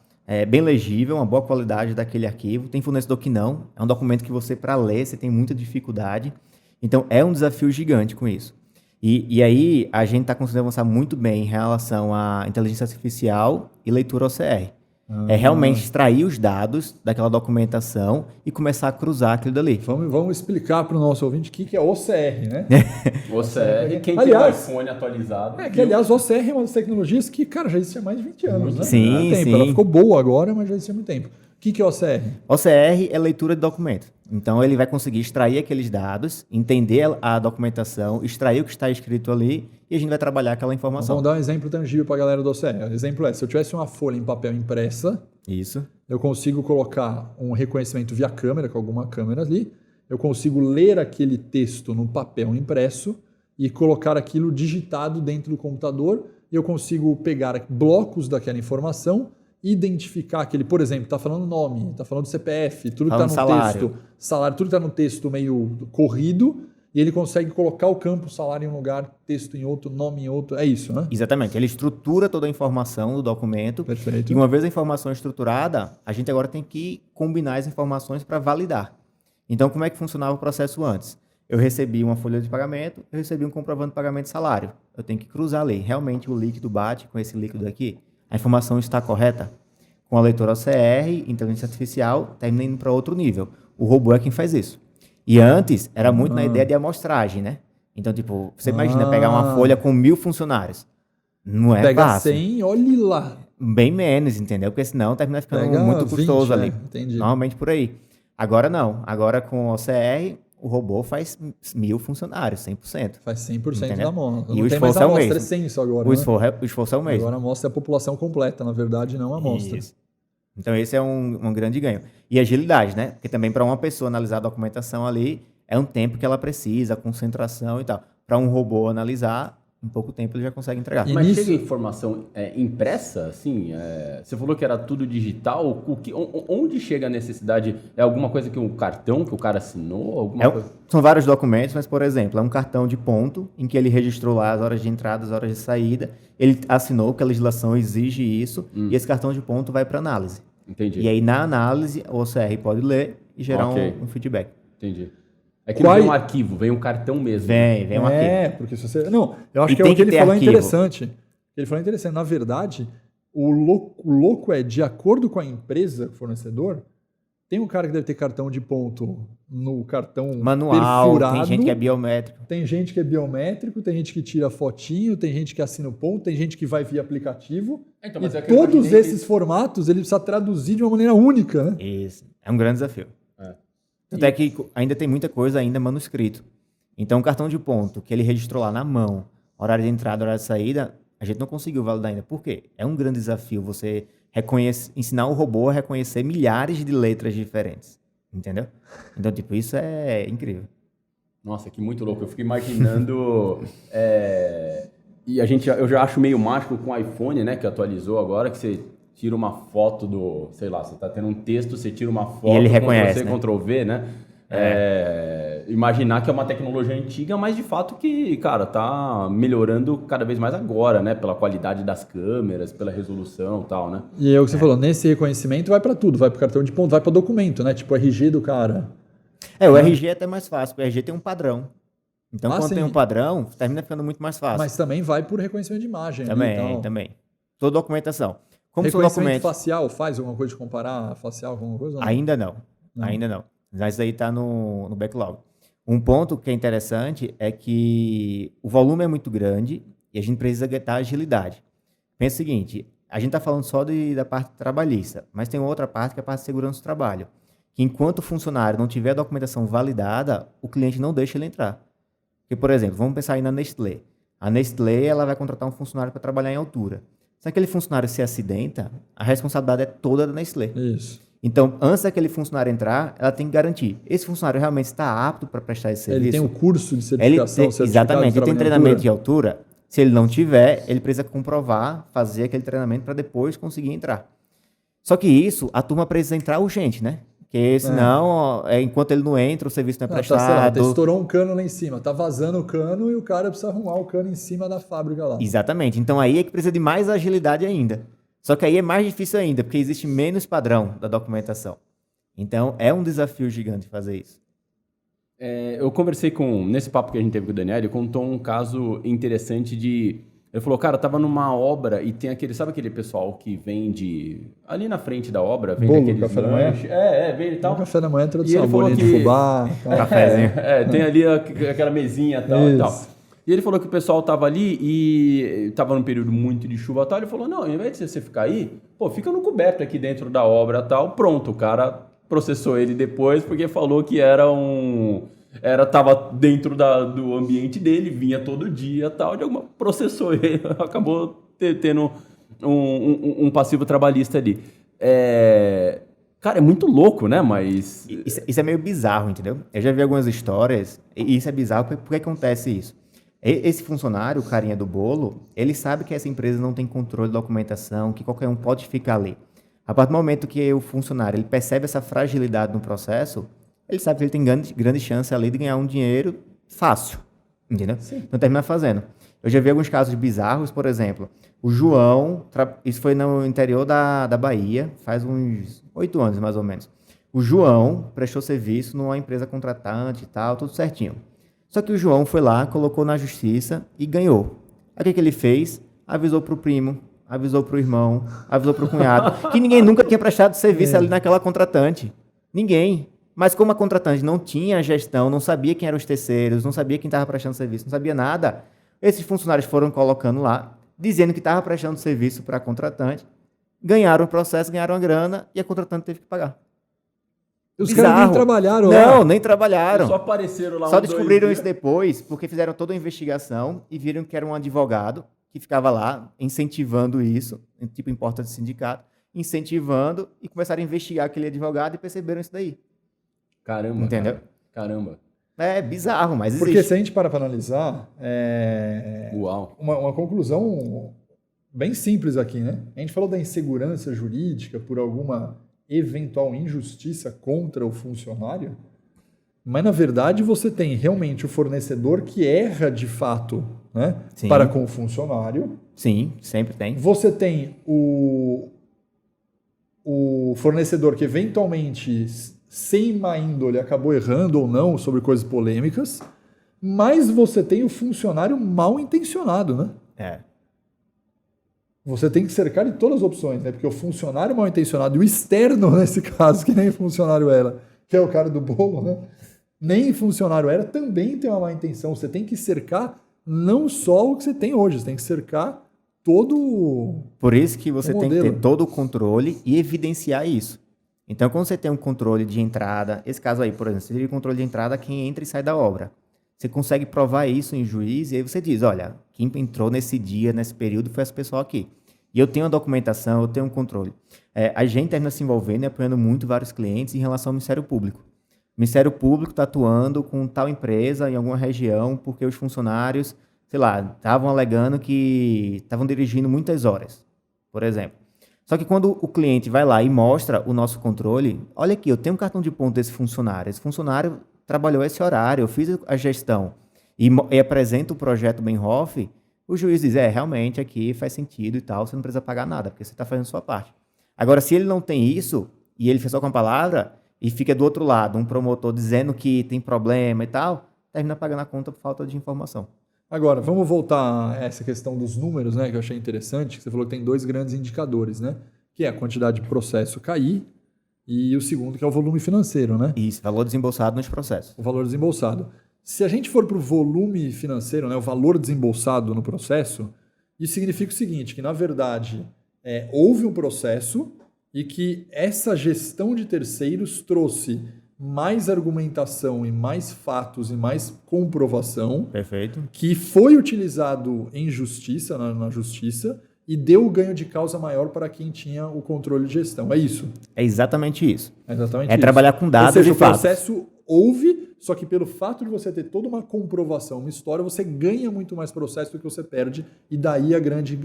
bem legível, uma boa qualidade daquele arquivo. Tem fornecedor que não. É um documento que você, para ler, você tem muita dificuldade. Então, é um desafio gigante com isso. E aí, a gente está conseguindo avançar muito bem em relação à inteligência artificial e leitura OCR. É realmente extrair os dados daquela documentação e começar a cruzar aquilo dali.
Vamos explicar para o nosso ouvinte o que é OCR, né?
OCR, quem
aliás,
tem um iPhone atualizado.
Aliás, o OCR é uma das tecnologias que, cara, já existe há mais de 20 anos, né?
Sim, sim.
Ela ficou boa agora, mas já existe há muito tempo. O que é OCR?
OCR é leitura de documento. Então, ele vai conseguir extrair aqueles dados, entender a documentação, extrair o que está escrito ali e a gente vai trabalhar aquela informação.
Vamos dar um exemplo tangível para a galera do OCR. O exemplo é, se eu tivesse uma folha em papel impressa,
Isso.
eu consigo colocar um reconhecimento via câmera, com alguma câmera ali, eu consigo ler aquele texto no papel impresso e colocar aquilo digitado dentro do computador e eu consigo pegar blocos daquela informação, identificar aquele, por exemplo, está falando nome, está falando CPF, tudo que está no texto, salário, tudo que está no texto meio corrido, e ele consegue colocar o campo salário em um lugar, texto em outro, nome em outro, é isso, né?
Exatamente, ele estrutura toda a informação do documento.
Perfeito.
E uma vez a informação estruturada, a gente agora tem que combinar as informações para validar. Então, como é que funcionava o processo antes? Eu recebi uma folha de pagamento, eu recebi um comprovante de pagamento de salário. Eu tenho que cruzar ali, realmente o líquido bate com esse líquido aqui? A informação está correta? Com a leitura OCR, inteligência artificial, está indo para outro nível. O robô é quem faz isso. E antes, era muito na ideia de amostragem, né? Então, tipo, você imagina pegar uma folha com 1000 funcionários. Não é
Pega
fácil.
100, olhe lá.
Bem menos, entendeu? Porque senão termina ficando muito custoso
20,
ali.
Entendi.
Normalmente por aí. Agora não. Agora com o OCR, o robô faz 1000 funcionários, 100%.
Faz 100%
Entendeu?
da amostra.
E
Não
o
tem mais
esforço é o
amostra, é
mesmo.
100 isso agora,
O
né?
esforço é o mesmo.
Agora a amostra é a população completa, na verdade, não a amostra.
Isso. Então esse é um grande ganho. E agilidade, né? Porque também para uma pessoa analisar a documentação ali, é um tempo que ela precisa, concentração e tal. Para um robô analisar, em pouco tempo ele já consegue entregar.
E
Mas
nisso-
chega informação impressa, assim? Você falou que era tudo digital. Onde chega a necessidade? É alguma coisa que um cartão que o cara assinou? Alguma coisa?
São vários documentos, mas, por exemplo, é um cartão de ponto em que ele registrou lá as horas de entrada, as horas de saída. Ele assinou que a legislação exige isso e esse cartão de ponto vai para análise.
Entendi.
E aí, na análise, o OCR pode ler e gerar
Ok.
um feedback.
Entendi. É que não vem um arquivo, vem um cartão mesmo.
Vem um arquivo.
Porque se você... Não, eu acho
E
que
tem
o que
que
ele
ter
falou é
arquivo.
interessante. Ele falou interessante. Na verdade, o louco é, de acordo com a empresa, fornecedor, tem um cara que deve ter cartão de ponto no cartão
Manual,
perfurado.
tem gente que é biométrico.
Tem gente que é biométrico, tem gente que tira fotinho, tem gente que assina o ponto, tem gente que vai via aplicativo.
Então,
E
mas é que eu
todos
imaginei
esses formatos ele precisa traduzir de uma maneira única, né?
Isso. É um grande desafio.
É.
Tanto é que ainda tem muita coisa ainda manuscrito. Então, o cartão de ponto que ele registrou lá na mão, horário de entrada, horário de saída, a gente não conseguiu validar ainda. Por quê? É um grande desafio você ensinar o robô a reconhecer milhares de letras diferentes. Entendeu? Então, tipo, isso é incrível.
Nossa, que muito louco. Eu fico imaginando... E eu já acho meio mágico com o iPhone, né? Que atualizou agora, que você tira uma foto do... Sei lá, você tá tendo um texto, você tira uma foto,
E ele
Ctrl+C,
reconhece, né?
Ctrl+V, né? Imaginar que é uma tecnologia antiga, mas de fato que, cara, tá melhorando cada vez mais agora, né? Pela qualidade das câmeras, pela resolução e tal, né?
E é o que você falou, nesse reconhecimento vai para tudo, vai para o cartão de ponto, vai para documento, né? Tipo o RG do cara.
O RG é até mais fácil, porque o RG tem um padrão. Então, quando
sim.
tem um padrão, termina ficando muito mais fácil.
Mas também vai por reconhecimento de imagem.
Também. Toda documentação. Como são
reconhecimento
documentos...
facial faz alguma coisa de comparar facial com alguma coisa? Ou não?
Ainda não. Mas isso aí está no backlog. Um ponto que é interessante é que o volume é muito grande e a gente precisa ter agilidade. Pensa o seguinte, a gente está falando só da parte trabalhista, mas tem outra parte que é a parte de segurança do trabalho. Que enquanto o funcionário não tiver a documentação validada, o cliente não deixa ele entrar. Porque, por exemplo, vamos pensar aí na Nestlé. A Nestlé ela vai contratar um funcionário para trabalhar em altura. Se aquele funcionário se acidenta, a responsabilidade é toda da Nestlé.
Isso.
Então, antes daquele funcionário entrar, ela tem que garantir. Esse funcionário realmente está apto para prestar esse serviço?
Ele tem o curso de certificação,
exatamente, ele tem treinamento de altura. Se ele não tiver, ele precisa comprovar, fazer aquele treinamento para depois conseguir entrar. Só que isso, a turma precisa entrar urgente, né? Porque senão, enquanto ele não entra, o serviço não é prestado.
Estourou um cano lá em cima, tá vazando o cano e o cara precisa arrumar o cano em cima da fábrica lá.
Exatamente. Então aí é que precisa de mais agilidade ainda. Só que aí é mais difícil ainda, porque existe menos padrão da documentação. Então é um desafio gigante fazer isso.
Eu conversei nesse papo que a gente teve com o Daniel, ele contou um caso interessante de... Ele falou, cara, tava numa obra e tem sabe aquele pessoal que vende ali na frente da obra, vende
bolo,
aqueles
café da manhã?
vende e tal.
O café da manhã é tradicional,
ele falou
bolinha de fubá.
Cafézinho.
Tem ali aquela mesinha e tal. E ele falou que o pessoal tava ali e tava num período muito de chuva e tal. Ele falou, não, ao invés de você ficar aí, fica no coberto aqui dentro da obra e tal. Pronto, o cara processou ele depois porque falou que tava dentro do ambiente dele, vinha todo dia tal, processou ele, acabou tendo um passivo trabalhista ali. Cara, é muito louco, né? Mas...
Isso é meio bizarro, entendeu? Eu já vi algumas histórias, e isso é bizarro, por que acontece isso? Esse funcionário, o carinha do bolo, ele sabe que essa empresa não tem controle de documentação, que qualquer um pode ficar ali. A partir do momento que o funcionário ele percebe essa fragilidade no processo, ele sabe que ele tem grande chance ali de ganhar um dinheiro fácil, entendeu?
Sim.
Então termina fazendo. Eu já vi alguns casos bizarros, por exemplo, o João, isso foi no interior da Bahia, faz uns 8 anos mais ou menos. O João prestou serviço numa empresa contratante e tal, tudo certinho. Só que o João foi lá, colocou na justiça e ganhou. Aí o que ele fez? Avisou para o primo, avisou para o irmão, avisou para o cunhado, que ninguém nunca tinha prestado serviço ali naquela contratante. Ninguém. Mas como a contratante não tinha gestão, não sabia quem eram os terceiros, não sabia quem estava prestando serviço, não sabia nada, esses funcionários foram colocando lá, dizendo que estava prestando serviço para a contratante, ganharam o processo, ganharam a grana e a contratante teve que pagar.
Os caras nem trabalharam lá.
Não, nem trabalharam.
Só apareceram lá.
Só descobriram isso depois, porque fizeram toda a investigação e viram que era um advogado que ficava lá incentivando isso, tipo em porta de sindicato, incentivando e começaram a investigar aquele advogado e perceberam isso daí.
Caramba.
Entendeu?
Cara. Caramba.
É bizarro, mas existe.
Porque se a gente para analisar,
Uau.
uma conclusão bem simples aqui, né? A gente falou da insegurança jurídica por alguma eventual injustiça contra o funcionário, mas na verdade você tem realmente o fornecedor que erra de fato, né? Para com o funcionário.
Sim, sempre tem.
Você tem o fornecedor que eventualmente, sem má índole, acabou errando ou não sobre coisas polêmicas, mas você tem o funcionário mal intencionado, né? Você tem que cercar de todas as opções, né? Porque o funcionário mal intencionado e o externo, nesse caso, que nem funcionário era, que é o cara do bolo, né? Nem funcionário era, também tem uma má intenção. Você tem que cercar não só o que você tem hoje, você tem que cercar todo.
Por isso que você tem que ter
modelo.
todo o controle e evidenciar isso. Então, quando você tem um controle de entrada, esse caso aí, por exemplo, você tem controle de entrada quem entra e sai da obra. Você consegue provar isso em juiz e aí você diz, olha, quem entrou nesse dia, nesse período, foi essa pessoa aqui. E eu tenho a documentação, eu tenho um controle. A gente termina se envolvendo e apoiando muito vários clientes em relação ao Ministério Público. O Ministério Público está atuando com tal empresa em alguma região porque os funcionários, sei lá, estavam alegando que estavam dirigindo muitas horas, por exemplo. Só que quando o cliente vai lá e mostra o nosso controle, olha aqui, eu tenho um cartão de ponto desse funcionário. Esse funcionário trabalhou esse horário, eu fiz a gestão e apresenta o projeto Benhoff, o juiz diz, realmente aqui faz sentido e tal, você não precisa pagar nada, porque você está fazendo a sua parte. Agora, se ele não tem isso, e ele fez só com a palavra, e fica do outro lado, um promotor dizendo que tem problema e tal, termina pagando a conta por falta de informação.
Agora, vamos voltar a essa questão dos números, né, que eu achei interessante, que você falou que tem 2 grandes indicadores, né, que é a quantidade de processo cair e o segundo que é o volume financeiro, né?
Isso, valor desembolsado nos processos.
O valor desembolsado. Se a gente for para o volume financeiro, né, o valor desembolsado no processo, isso significa o seguinte, que na verdade houve um processo e que essa gestão de terceiros trouxe mais argumentação e mais fatos e mais comprovação.
Perfeito.
Que foi utilizado em justiça, na justiça, e deu o ganho de causa maior para quem tinha o controle de gestão. É isso?
É exatamente isso.
É exatamente
É
isso.
trabalhar com dados
Ou seja,
e fatos.
o processo houve, só que pelo fato de você ter toda uma comprovação, uma história, você ganha muito mais processo do que você perde, e daí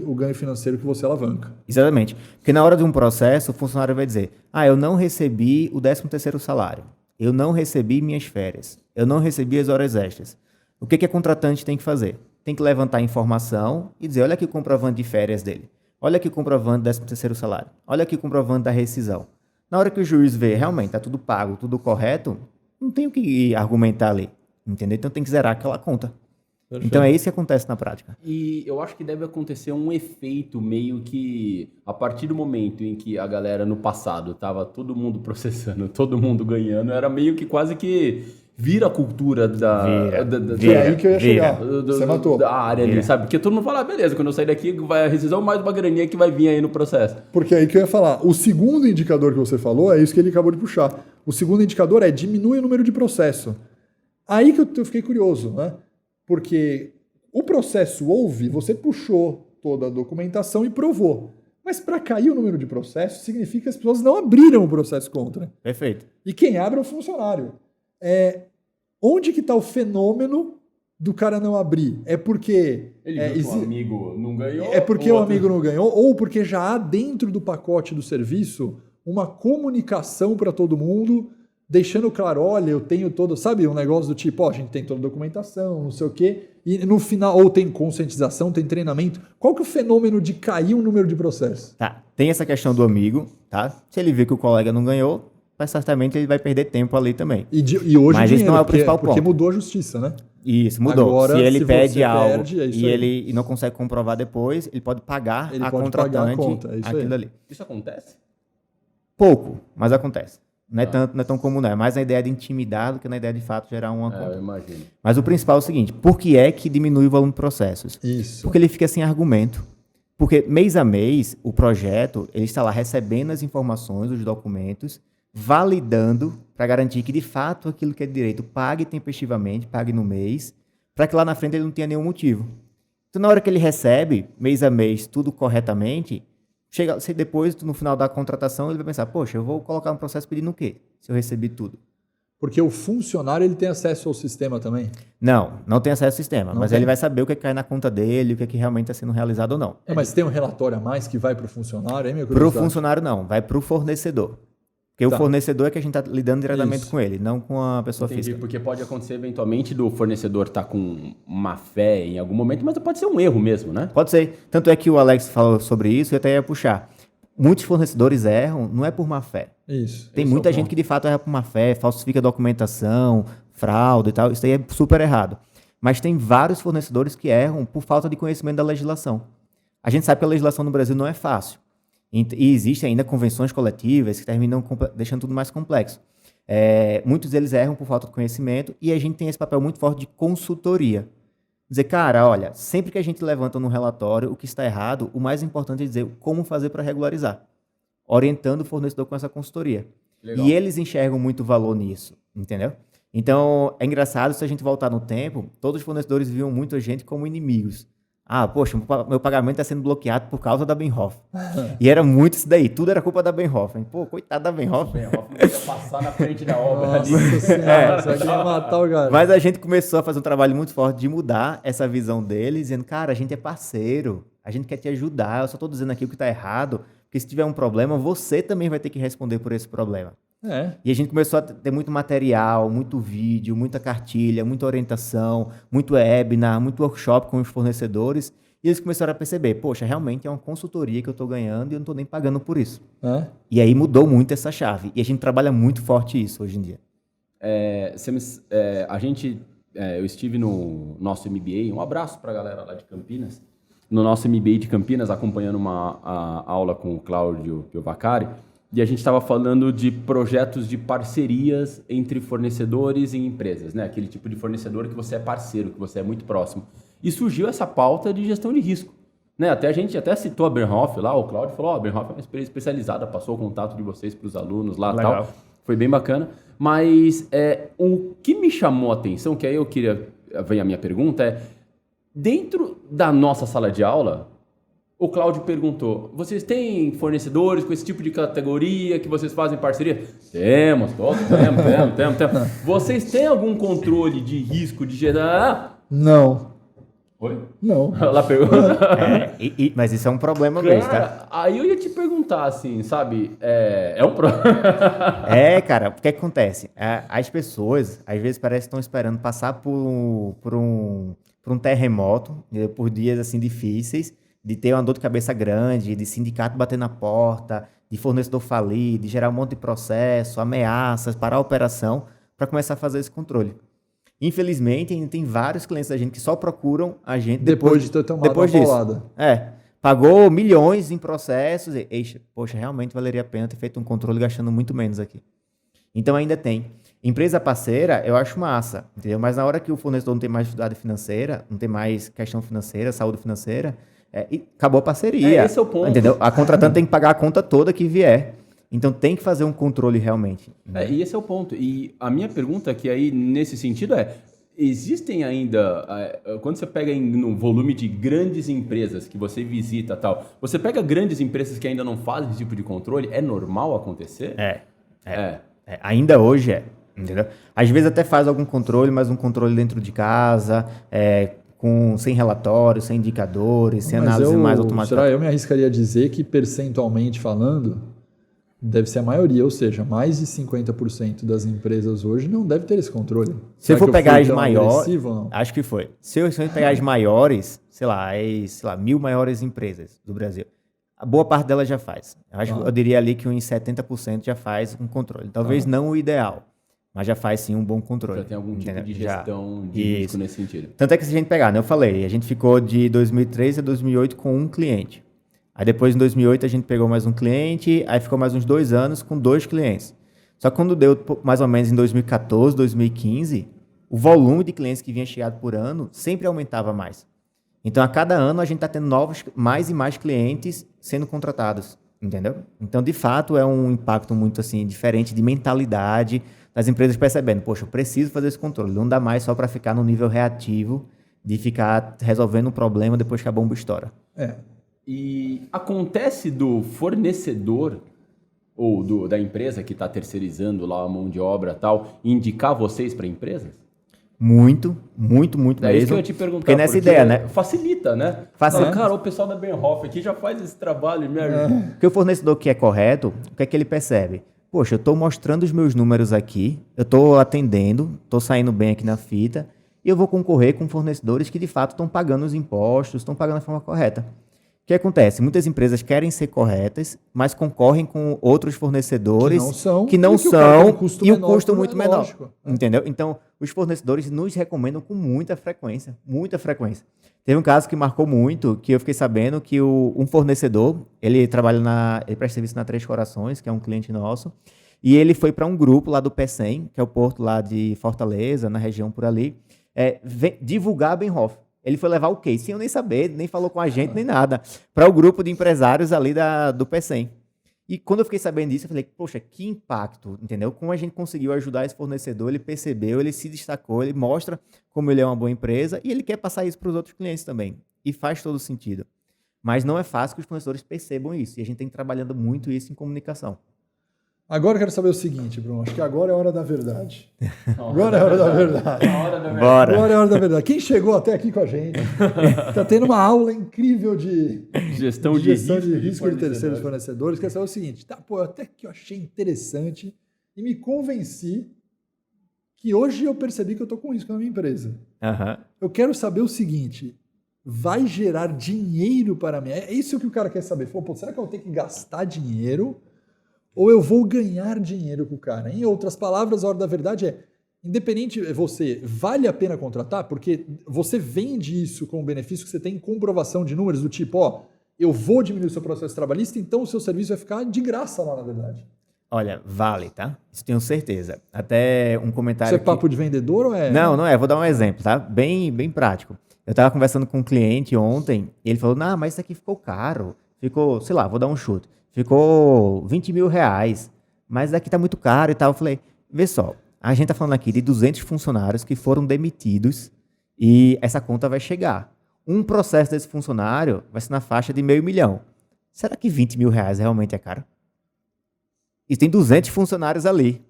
o ganho financeiro que você alavanca.
Exatamente. Porque na hora de um processo, o funcionário vai dizer, eu não recebi o 13º salário, eu não recebi minhas férias, eu não recebi as horas extras. O que a contratante tem que fazer? Tem que levantar informação e dizer, olha aqui o comprovante de férias dele, olha aqui o comprovante do 13º salário, olha aqui o comprovante da rescisão. Na hora que o juiz vê, realmente, está tudo pago, tudo correto, não tem o que argumentar ali, entendeu? Então tem que zerar aquela conta.
Perfeito.
Então é isso que acontece na prática.
E eu acho que deve acontecer um efeito meio que a partir do momento em que a galera no passado tava todo mundo processando, todo mundo ganhando, era meio que quase que vira a cultura
É aí que eu ia chegar. Você matou.
Da área ali, sabe? Porque todo mundo fala, beleza, quando eu sair daqui vai a rescisão, mais uma graninha que vai vir aí no processo.
Porque é aí que eu ia falar. O segundo indicador que você falou é isso que ele acabou de puxar. O segundo indicador é diminui o número de processo. Aí que eu fiquei curioso, né? Porque o processo houve, você puxou toda a documentação e provou. Mas para cair o número de processos, significa que as pessoas não abriram o processo contra.
Perfeito.
E quem abre é o funcionário. Onde que está o fenômeno do cara não abrir? É porque...
Ele viu que o amigo não ganhou?
É porque o amigo não ganhou, ou porque já há dentro do pacote do serviço uma comunicação para todo mundo, deixando claro, olha, eu tenho todo... Sabe, um negócio do tipo, a gente tem toda a documentação, não sei o quê, e no final, ou tem conscientização, tem treinamento. Qual que é o fenômeno de cair o número de processos?
Tá, tem essa questão do amigo, tá? Se ele vê que o colega não ganhou, certamente ele vai perder tempo ali também.
E hoje
mas isso não é o principal
porque
ponto.
mudou a justiça, né?
Isso, mudou.
Agora,
se ele pede algo
e
ele não consegue comprovar depois, ele pode pagar a contratante
pagar a conta,
aquilo ali.
Isso acontece?
Pouco, mas acontece. Não é tão comum, não. É mais na ideia de intimidar do que na ideia de fato gerar uma conta.
Eu imagino.
Mas o principal é o seguinte, por que é que diminui o volume de processos?
Isso.
Porque ele fica sem argumento. Porque mês a mês, o projeto, ele está lá recebendo as informações, os documentos, validando para garantir que, de fato, aquilo que é de direito pague tempestivamente, pague no mês, para que lá na frente ele não tenha nenhum motivo. Então, na hora que ele recebe, mês a mês, tudo corretamente, chega depois, no final da contratação, ele vai pensar, poxa, eu vou colocar um processo pedindo o quê? Se eu recebi tudo.
Porque o funcionário ele tem acesso ao sistema também?
Não tem acesso ao sistema, mas
tem.
ele vai saber o que cai na conta dele, o que realmente está sendo realizado ou não.
Mas tem um relatório a mais que vai para o funcionário?
Para o funcionário não, vai para o fornecedor. Porque o fornecedor é que a gente está lidando diretamente
Isso.
com ele, não com a pessoa
Entendi,
física.
porque pode acontecer eventualmente do fornecedor estar com má fé em algum momento, mas pode ser um erro mesmo, né?
Pode ser. Tanto é que o Alex falou sobre isso e eu até ia puxar. Muitos fornecedores erram, não é por má fé.
Isso.
Tem muita gente que de fato erra por má fé, falsifica documentação, fraude e tal. Isso aí é super errado. Mas tem vários fornecedores que erram por falta de conhecimento da legislação. A gente sabe que a legislação no Brasil não é fácil. E existem ainda convenções coletivas que terminam deixando tudo mais complexo. Muitos deles erram por falta de conhecimento e a gente tem esse papel muito forte de consultoria. Dizer, cara, olha, sempre que a gente levanta num relatório o que está errado, o mais importante é dizer como fazer para regularizar, orientando o fornecedor com essa consultoria. Legal. E eles enxergam muito valor nisso, entendeu? Então, é engraçado, se a gente voltar no tempo, todos os fornecedores viam muito a gente como inimigos. Poxa, meu pagamento está sendo bloqueado por causa da Benhoff. E era muito isso daí, tudo era culpa da Benhoff. Pô, coitado da Benhoff.
Benhoff não ia passar na frente da obra.
Nossa senhora, só que ia matar o cara.
Mas a gente começou a fazer um trabalho muito forte de mudar essa visão deles, dizendo, cara, a gente é parceiro, a gente quer te ajudar, eu só estou dizendo aqui o que está errado, Porque se tiver um problema, você também vai ter que responder por esse problema.
É.
E a gente começou a ter muito material, muito vídeo, muita cartilha, muita orientação, muito webinar, muito workshop com os fornecedores. E eles começaram a perceber, poxa, realmente é uma consultoria que eu estou ganhando e eu não estou nem pagando por isso.
É.
E aí mudou muito essa chave. E a gente trabalha muito forte isso hoje em dia.
Eu estive no nosso MBA, um abraço para a galera lá de Campinas, no nosso MBA de Campinas, acompanhando a aula com o Cláudio Piovacari, e a gente estava falando de projetos de parcerias entre fornecedores e empresas, né? Aquele tipo de fornecedor que você é parceiro, que você é muito próximo. E surgiu essa pauta de gestão de risco. Né? A gente até citou a Bernhoff lá, o Cláudio falou, a Bernhoff é uma empresa especializada, passou o contato de vocês para os alunos lá e tal. Foi bem bacana. Mas o que me chamou a atenção, que aí vem a minha pergunta, dentro da nossa sala de aula, o Cláudio perguntou, vocês têm fornecedores com esse tipo de categoria que vocês fazem parceria? Temos, todos temos. Vocês têm algum controle de risco de gerar?
Não.
Oi?
Não.
Ela pergunta.
Mas isso é um problema mesmo, tá?
Cara, aí eu ia te perguntar assim, sabe? É um problema.
Cara, o que acontece? As pessoas, às vezes, parece que estão esperando passar por um terremoto, por dias assim difíceis, de ter uma dor de cabeça grande, de sindicato bater na porta, de fornecedor falir, de gerar um monte de processo, ameaças, parar a operação, para começar a fazer esse controle. Infelizmente, ainda tem vários clientes da gente que só procuram a gente
depois de ter tomado uma paulada.
Pagou milhões em processos e, poxa, realmente valeria a pena ter feito um controle gastando muito menos aqui. Então ainda tem. Empresa parceira, eu acho massa, entendeu? Mas na hora que o fornecedor não tem mais dificuldade financeira, não tem mais questão financeira, saúde financeira, e acabou a parceria.
Esse é o ponto.
Entendeu? A contratante tem que pagar a conta toda que vier. Então tem que fazer um controle realmente.
E esse é o ponto. E a minha pergunta aqui aí, nesse sentido, existem ainda, quando você pega no volume de grandes empresas que você visita tal, você pega grandes empresas que ainda não fazem esse tipo de controle, é normal acontecer?
Ainda hoje entendeu? Às vezes até faz algum controle, mas um controle dentro de casa, sem relatórios, sem indicadores, sem análise mais automatizada.
Eu me arriscaria a dizer que, percentualmente falando, deve ser a maioria, ou seja, mais de 50% das empresas hoje não deve ter esse controle.
Se eu for pegar as maiores, acho que foi. Se eu pegar as maiores, sei lá, 1.000 maiores empresas do Brasil, a boa parte delas já faz. Eu diria ali que uns 70% já faz um controle. Talvez não o ideal, mas já faz sim um bom controle.
Já tem algum tipo de gestão de risco nesse sentido.
Tanto é que se a gente pegar, eu falei, a gente ficou de 2013 a 2008 com um cliente. Aí depois, em 2008, a gente pegou mais um cliente, aí ficou mais uns 2 anos com 2 clientes. Só que quando deu mais ou menos em 2014, 2015, o volume de clientes que vinha chegado por ano sempre aumentava mais. Então, a cada ano, a gente está tendo mais e mais clientes sendo contratados, entendeu? Então, de fato, é um impacto muito assim, diferente de mentalidade das empresas percebendo, poxa, eu preciso fazer esse controle, não dá mais só para ficar no nível reativo de ficar resolvendo um problema depois que a bomba estoura.
E acontece do fornecedor ou da empresa que está terceirizando lá a mão de obra e tal, indicar vocês para empresas?
Muito mesmo.
É isso que eu ia te perguntar.
Porque nessa ideia, né?
Facilita, né?
Facilita.
Cara, o pessoal da Bernhoff aqui já faz esse trabalho.
Porque o fornecedor que é correto, o que é que ele percebe? Poxa, eu estou mostrando os meus números aqui, eu estou atendendo, estou saindo bem aqui na fita, e eu vou concorrer com fornecedores que de fato estão pagando os impostos, estão pagando da forma correta. O que acontece? Muitas empresas querem ser corretas, mas concorrem com outros fornecedores que não são e o custo muito menor. Entendeu? Então, os fornecedores nos recomendam com muita frequência. Teve um caso que marcou muito, que eu fiquei sabendo que um fornecedor, ele presta serviço na Três Corações, que é um cliente nosso, e ele foi para um grupo lá do PECEM, que é o porto lá de Fortaleza, na região por ali, divulgar a Bernhoff. Ele foi levar o case, sem eu nem saber, nem falou com a gente, nem nada, para o grupo de empresários ali do PECEM. E quando eu fiquei sabendo disso, eu falei, poxa, que impacto, entendeu? Como a gente conseguiu ajudar esse fornecedor, ele percebeu, ele se destacou, ele mostra como ele é uma boa empresa e ele quer passar isso para os outros clientes também. E faz todo sentido. Mas não é fácil que os fornecedores percebam isso. E a gente tem trabalhando muito isso em comunicação.
Agora eu quero saber o seguinte, Bruno. Acho que agora é a hora da verdade. Agora é a hora da verdade.
Bora.
Agora é a hora da verdade. Quem chegou até aqui com a gente está tendo uma aula incrível de
Gestão de
risco de terceiros fornecedores. Quer saber o seguinte, até que eu achei interessante e me convenci que hoje eu percebi que eu estou com risco na minha empresa.
Uhum.
Eu quero saber o seguinte, vai gerar dinheiro para mim? É isso que o cara quer saber. Pô, será que eu vou ter que gastar dinheiro ou eu vou ganhar dinheiro com o cara? Em outras palavras, a hora da verdade é, independente você, vale a pena contratar? Porque você vende isso com o benefício que você tem comprovação de números do tipo, eu vou diminuir o seu processo trabalhista, então o seu serviço vai ficar de graça lá, na verdade.
Olha, vale, tá? Isso tenho certeza. Até um comentário.
Isso é papo de vendedor ou é?
Não é. Vou dar um exemplo, tá? Bem prático. Eu estava conversando com um cliente ontem e ele falou, não, mas isso aqui ficou caro. Ficou, sei lá, vou dar um chute. Ficou 20 mil reais, mas daqui tá muito caro e tal. Eu falei, vê só, a gente tá falando aqui de 200 funcionários que foram demitidos e essa conta vai chegar. Um processo desse funcionário vai ser na faixa de $500 mil. Será que 20 mil reais realmente é caro? E tem 200 funcionários ali.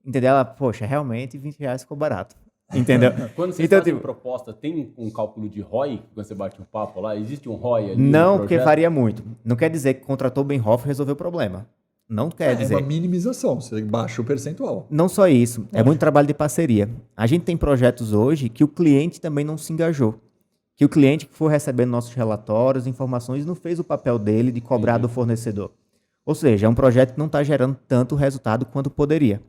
Entendeu? Ela, poxa, realmente 20 reais ficou barato. Entendeu?
Quando você faz uma proposta, tem um cálculo de ROI? Quando você bate um papo lá, existe um ROI ali?
Não, porque varia muito. Não quer dizer que contratou bem Hoff e resolveu o problema. Não quer dizer.
É uma minimização, você baixa o percentual.
Não só isso, é muito trabalho de parceria. A gente tem projetos hoje que o cliente também não se engajou. Que o cliente que for recebendo nossos relatórios, informações, não fez o papel dele de cobrar do fornecedor. Ou seja, é um projeto que não está gerando tanto resultado quanto poderia.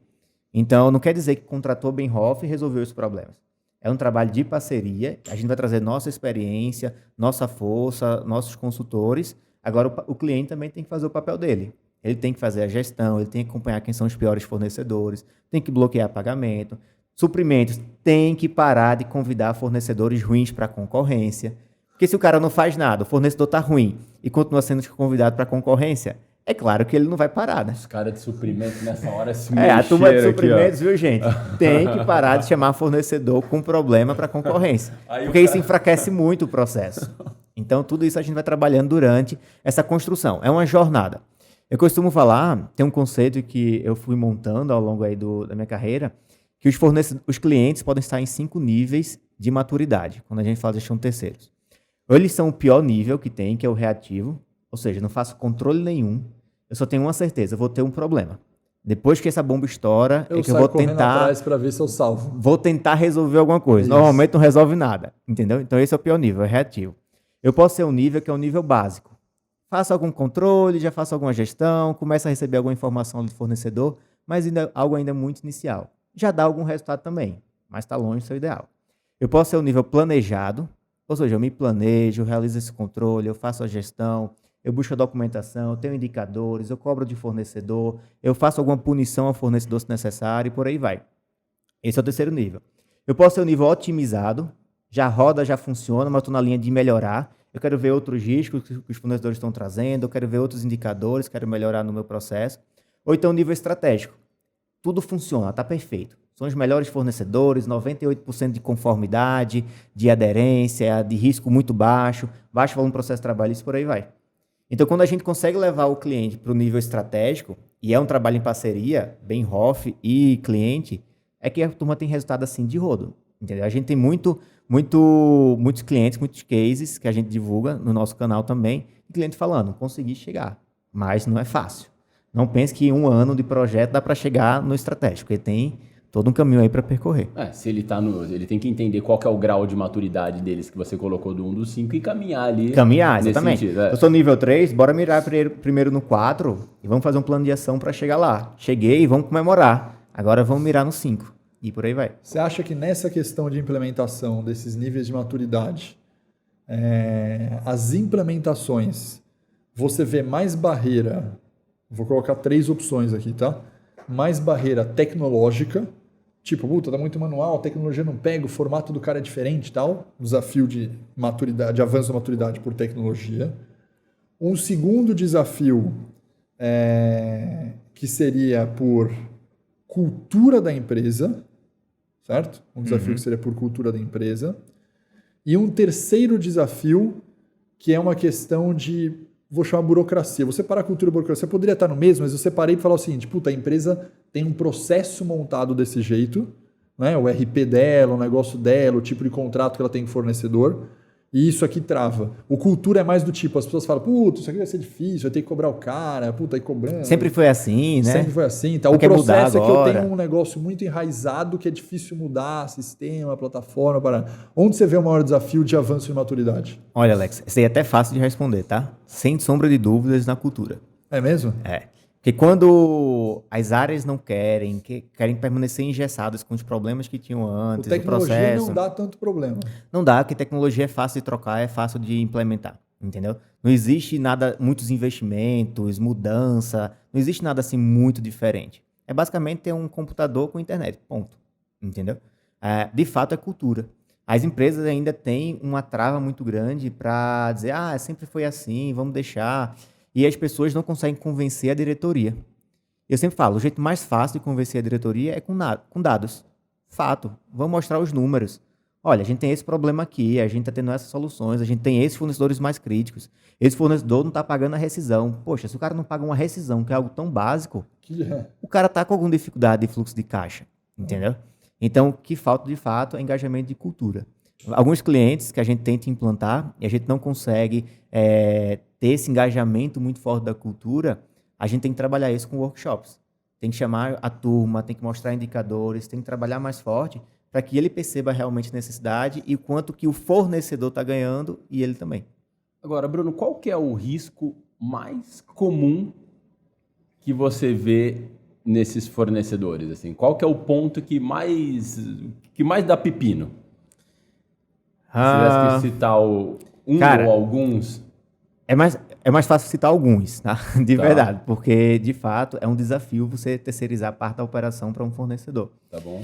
Então, não quer dizer que contratou bem Hoff e resolveu os problemas. É um trabalho de parceria, a gente vai trazer nossa experiência, nossa força, nossos consultores. Agora, o cliente também tem que fazer o papel dele. Ele tem que fazer a gestão, ele tem que acompanhar quem são os piores fornecedores, tem que bloquear pagamento. Suprimentos, tem que parar de convidar fornecedores ruins para a concorrência. Porque se o cara não faz nada, o fornecedor está ruim e continua sendo convidado para a concorrência, é claro que ele não vai parar, né?
Os caras de suprimento nessa hora se
a turma de suprimentos,
aqui,
viu, gente? Tem que parar de chamar fornecedor com problema para concorrência. Porque isso enfraquece muito o processo. Então, tudo isso a gente vai trabalhando durante essa construção. É uma jornada. Eu costumo falar, tem um conceito que eu fui montando ao longo aí da minha carreira, que os clientes podem estar em 5 níveis de maturidade, quando a gente fala de gestão de terceiros. Ou eles são o pior nível que tem, que é o reativo, ou seja, não faço controle nenhum, eu só tenho uma certeza, eu vou ter um problema. Depois que essa bomba estoura, é que eu vou tentar
atrás para ver se eu salvo.
Vou tentar resolver alguma coisa. Isso. Normalmente não resolve nada, entendeu? Então esse é o pior nível, é reativo. Eu posso ser um nível que é um nível básico. Faço algum controle, já faço alguma gestão, começo a receber alguma informação do fornecedor, mas algo ainda muito inicial. Já dá algum resultado também, mas está longe do seu ideal. Eu posso ser um nível planejado, ou seja, eu me planejo, eu realizo esse controle, eu faço a gestão, eu busco a documentação, eu tenho indicadores, eu cobro de fornecedor, eu faço alguma punição ao fornecedor se necessário e por aí vai. Esse é o terceiro nível. Eu posso ser um nível otimizado, já roda, já funciona, mas estou na linha de melhorar. Eu quero ver outros riscos que os fornecedores estão trazendo, eu quero ver outros indicadores, quero melhorar no meu processo. Ou então nível estratégico. Tudo funciona, está perfeito. São os melhores fornecedores, 98% de conformidade, de aderência, de risco muito baixo, baixo volume de processo trabalhista, por aí vai. Então, quando a gente consegue levar o cliente para o nível estratégico, e é um trabalho em parceria, bem Hoff e cliente, é que a turma tem resultado assim de rodo. Entendeu? A gente tem muitos clientes, muitos cases que a gente divulga no nosso canal também, e cliente falando, consegui chegar, mas não é fácil. Não pense que em 1 ano de projeto dá para chegar no estratégico, ele tem todo um caminho aí para percorrer.
Se ele ele tem que entender qual que é o grau de maturidade deles que você colocou do 1 do 5 e caminhar ali.
Caminhar, exatamente. Sentido, Eu sou nível 3, bora mirar primeiro no 4 e vamos fazer um plano de ação para chegar lá. Cheguei, vamos comemorar. Agora vamos mirar no 5 e por aí vai.
Você acha que nessa questão de implementação desses níveis de maturidade, as implementações, você vê mais barreira, vou colocar 3 opções aqui, tá? Mais barreira tecnológica, tipo, puta, tá muito manual, a tecnologia não pega, o formato do cara é diferente e tal, desafio de maturidade, de avanço da maturidade por tecnologia. Um segundo desafio que seria por cultura da empresa, certo? Um desafio que seria por cultura da empresa. E um terceiro desafio que é uma questão de vou chamar burocracia. Você para a cultura e burocracia, poderia estar no mesmo, mas eu separei para falar o seguinte, puta, a empresa tem um processo montado desse jeito, né? O RP dela, o negócio dela, o tipo de contrato que ela tem com o fornecedor, e isso aqui trava. O cultura é mais do tipo, as pessoas falam, puta, isso aqui vai ser difícil, vai ter que cobrar o cara, puta, aí cobrando.
Sempre foi assim, né?
Sempre foi assim. Tá? O
Quer mudar
processo é que eu
agora.
tenho um negócio muito enraizado que é difícil mudar, sistema, plataforma, para onde você vê o maior desafio de avanço de maturidade?
Olha, Alex, isso aí é até fácil de responder, tá? Sem sombra de dúvidas na cultura.
É mesmo?
É. Porque quando as áreas não querem permanecer engessadas com os problemas que tinham antes, o
Tecnologia
processo...
não dá tanto problema.
Não dá, porque tecnologia é fácil de trocar, é fácil de implementar, entendeu? Não existe nada, muitos investimentos, mudança, não existe nada assim muito diferente. É basicamente ter um computador com internet, ponto, entendeu? De fato é cultura. As empresas ainda têm uma trava muito grande para dizer, sempre foi assim, vamos deixar... E as pessoas não conseguem convencer a diretoria. Eu sempre falo, o jeito mais fácil de convencer a diretoria é com dados. Fato. Vamos mostrar os números. Olha, a gente tem esse problema aqui, a gente está tendo essas soluções, a gente tem esses fornecedores mais críticos. Esse fornecedor não está pagando a rescisão. Poxa, se o cara não paga uma rescisão, que é algo tão básico, o cara está com alguma dificuldade de fluxo de caixa. Entendeu? Então, o que falta de fato é engajamento de cultura. Alguns clientes que a gente tenta implantar e a gente não consegue ter esse engajamento muito forte da cultura, a gente tem que trabalhar isso com workshops. Tem que chamar a turma, tem que mostrar indicadores, tem que trabalhar mais forte para que ele perceba realmente a necessidade e quanto que o fornecedor está ganhando e ele também.
Agora, Bruno, qual que é o risco mais comum que você vê nesses fornecedores? Assim? Qual que é o ponto que mais dá pepino? Se tivesse que citar
cara,
ou alguns...
É mais fácil citar alguns, tá? De verdade, porque, de fato, é um desafio você terceirizar parte da operação para um fornecedor.
Tá bom.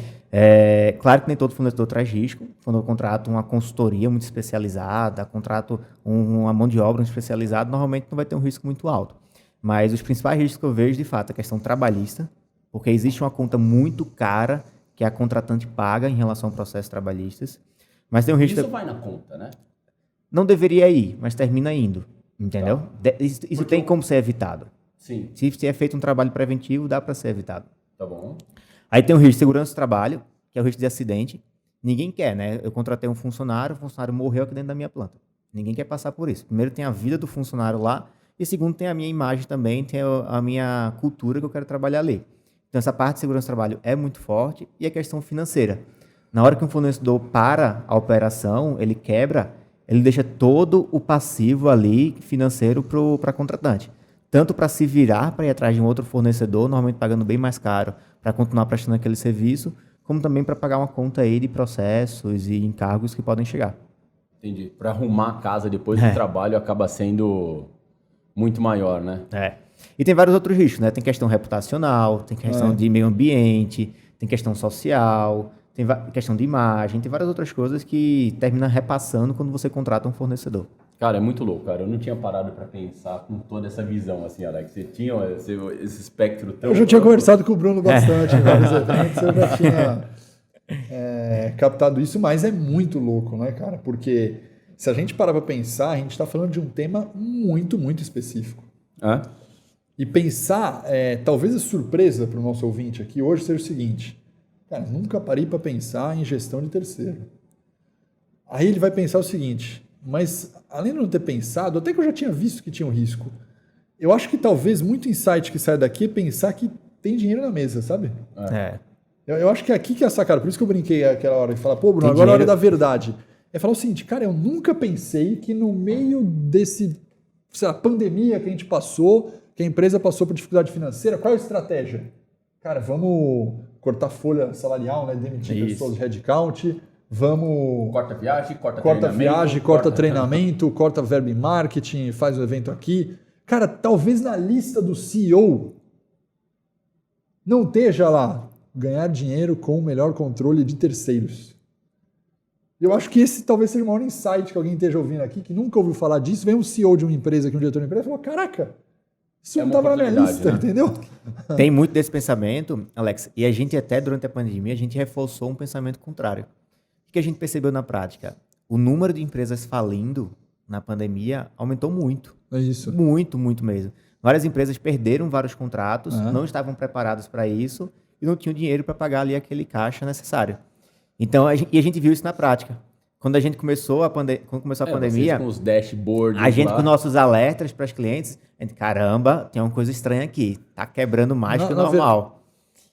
Claro que nem todo fornecedor traz risco. Quando eu contrato uma consultoria muito especializada, contrato uma mão de obra especializada, normalmente não vai ter um risco muito alto. Mas os principais riscos que eu vejo, de fato, é a questão trabalhista, porque existe uma conta muito cara que a contratante paga em relação a processos trabalhistas. Mas tem um risco...
Isso vai na conta, né?
Não deveria ir, mas termina indo. Entendeu?
Tá.
Isso tem como ser evitado.
Sim.
Se é feito um trabalho preventivo, dá para ser evitado.
Tá bom.
Aí tem o risco de segurança do trabalho, que é o risco de acidente. Ninguém quer, né? Eu contratei um funcionário, o funcionário morreu aqui dentro da minha planta. Ninguém quer passar por isso. Primeiro tem a vida do funcionário lá, e segundo tem a minha imagem também, tem a minha cultura que eu quero trabalhar ali. Então essa parte de segurança do trabalho é muito forte, e a questão financeira. Na hora que um fornecedor para a operação, ele quebra, ele deixa todo o passivo ali financeiro para contratante. Tanto para se virar para ir atrás de um outro fornecedor, normalmente pagando bem mais caro, para continuar prestando aquele serviço, como também para pagar uma conta aí de processos e encargos que podem chegar.
Entendi. Para arrumar a casa depois do trabalho acaba sendo muito maior, né?
E tem vários outros riscos, né? Tem questão reputacional, tem questão de meio ambiente, tem questão social... Tem questão de imagem, tem várias outras coisas que terminam repassando quando você contrata um fornecedor.
Cara, é muito louco, cara. Eu não tinha parado para pensar com toda essa visão, assim, Alex. Você tinha esse espectro tão...
Eu já tinha conversado com o Bruno bastante em vários eventos, eu já tinha captado isso, mas é muito louco, né, cara? Porque se a gente parar para pensar, a gente está falando de um tema muito, muito específico. E pensar, talvez a surpresa para o nosso ouvinte aqui hoje seja o seguinte... Cara, nunca parei para pensar em gestão de terceiro. Aí ele vai pensar o seguinte, mas além de não ter pensado, até que eu já tinha visto que tinha um risco, eu acho que talvez muito insight que sai daqui é pensar que tem dinheiro na mesa, sabe? Eu acho que é aqui que é a sacada. Por isso que eu brinquei aquela hora e falar, pô, Bruno, agora é a hora da verdade. É falar o seguinte, cara, eu nunca pensei que no meio desse, sei lá, pandemia que a gente passou, que a empresa passou por dificuldade financeira, qual é a estratégia? Cara, vamos cortar folha salarial, né? Demitir pessoas de headcount, vamos...
Corta viagem,
corta treinamento, corta verba em marketing, faz o evento aqui. Cara, talvez na lista do CEO não esteja lá ganhar dinheiro com o melhor controle de terceiros. Eu acho que esse talvez seja o maior insight que alguém esteja ouvindo aqui, que nunca ouviu falar disso. Vem um CEO de uma empresa, um diretor de uma empresa, e falou, caraca, isso não estava na minha lista, né? Entendeu?
Tem muito desse pensamento, Alex, e a gente até durante a pandemia, a gente reforçou um pensamento contrário. O que a gente percebeu na prática? O número de empresas falindo na pandemia aumentou muito.
É isso.
Muito, muito mesmo. Várias empresas perderam vários contratos,
Aham.
não estavam preparadas para isso e não tinham dinheiro para pagar ali aquele caixa necessário. Então, a gente viu isso na prática. Quando a gente começou quando começou a pandemia,
Vocês com os dashboards
a gente
lá.
com nossos alertas para os clientes, a gente, caramba, tem uma coisa estranha aqui, tá quebrando mais que o normal.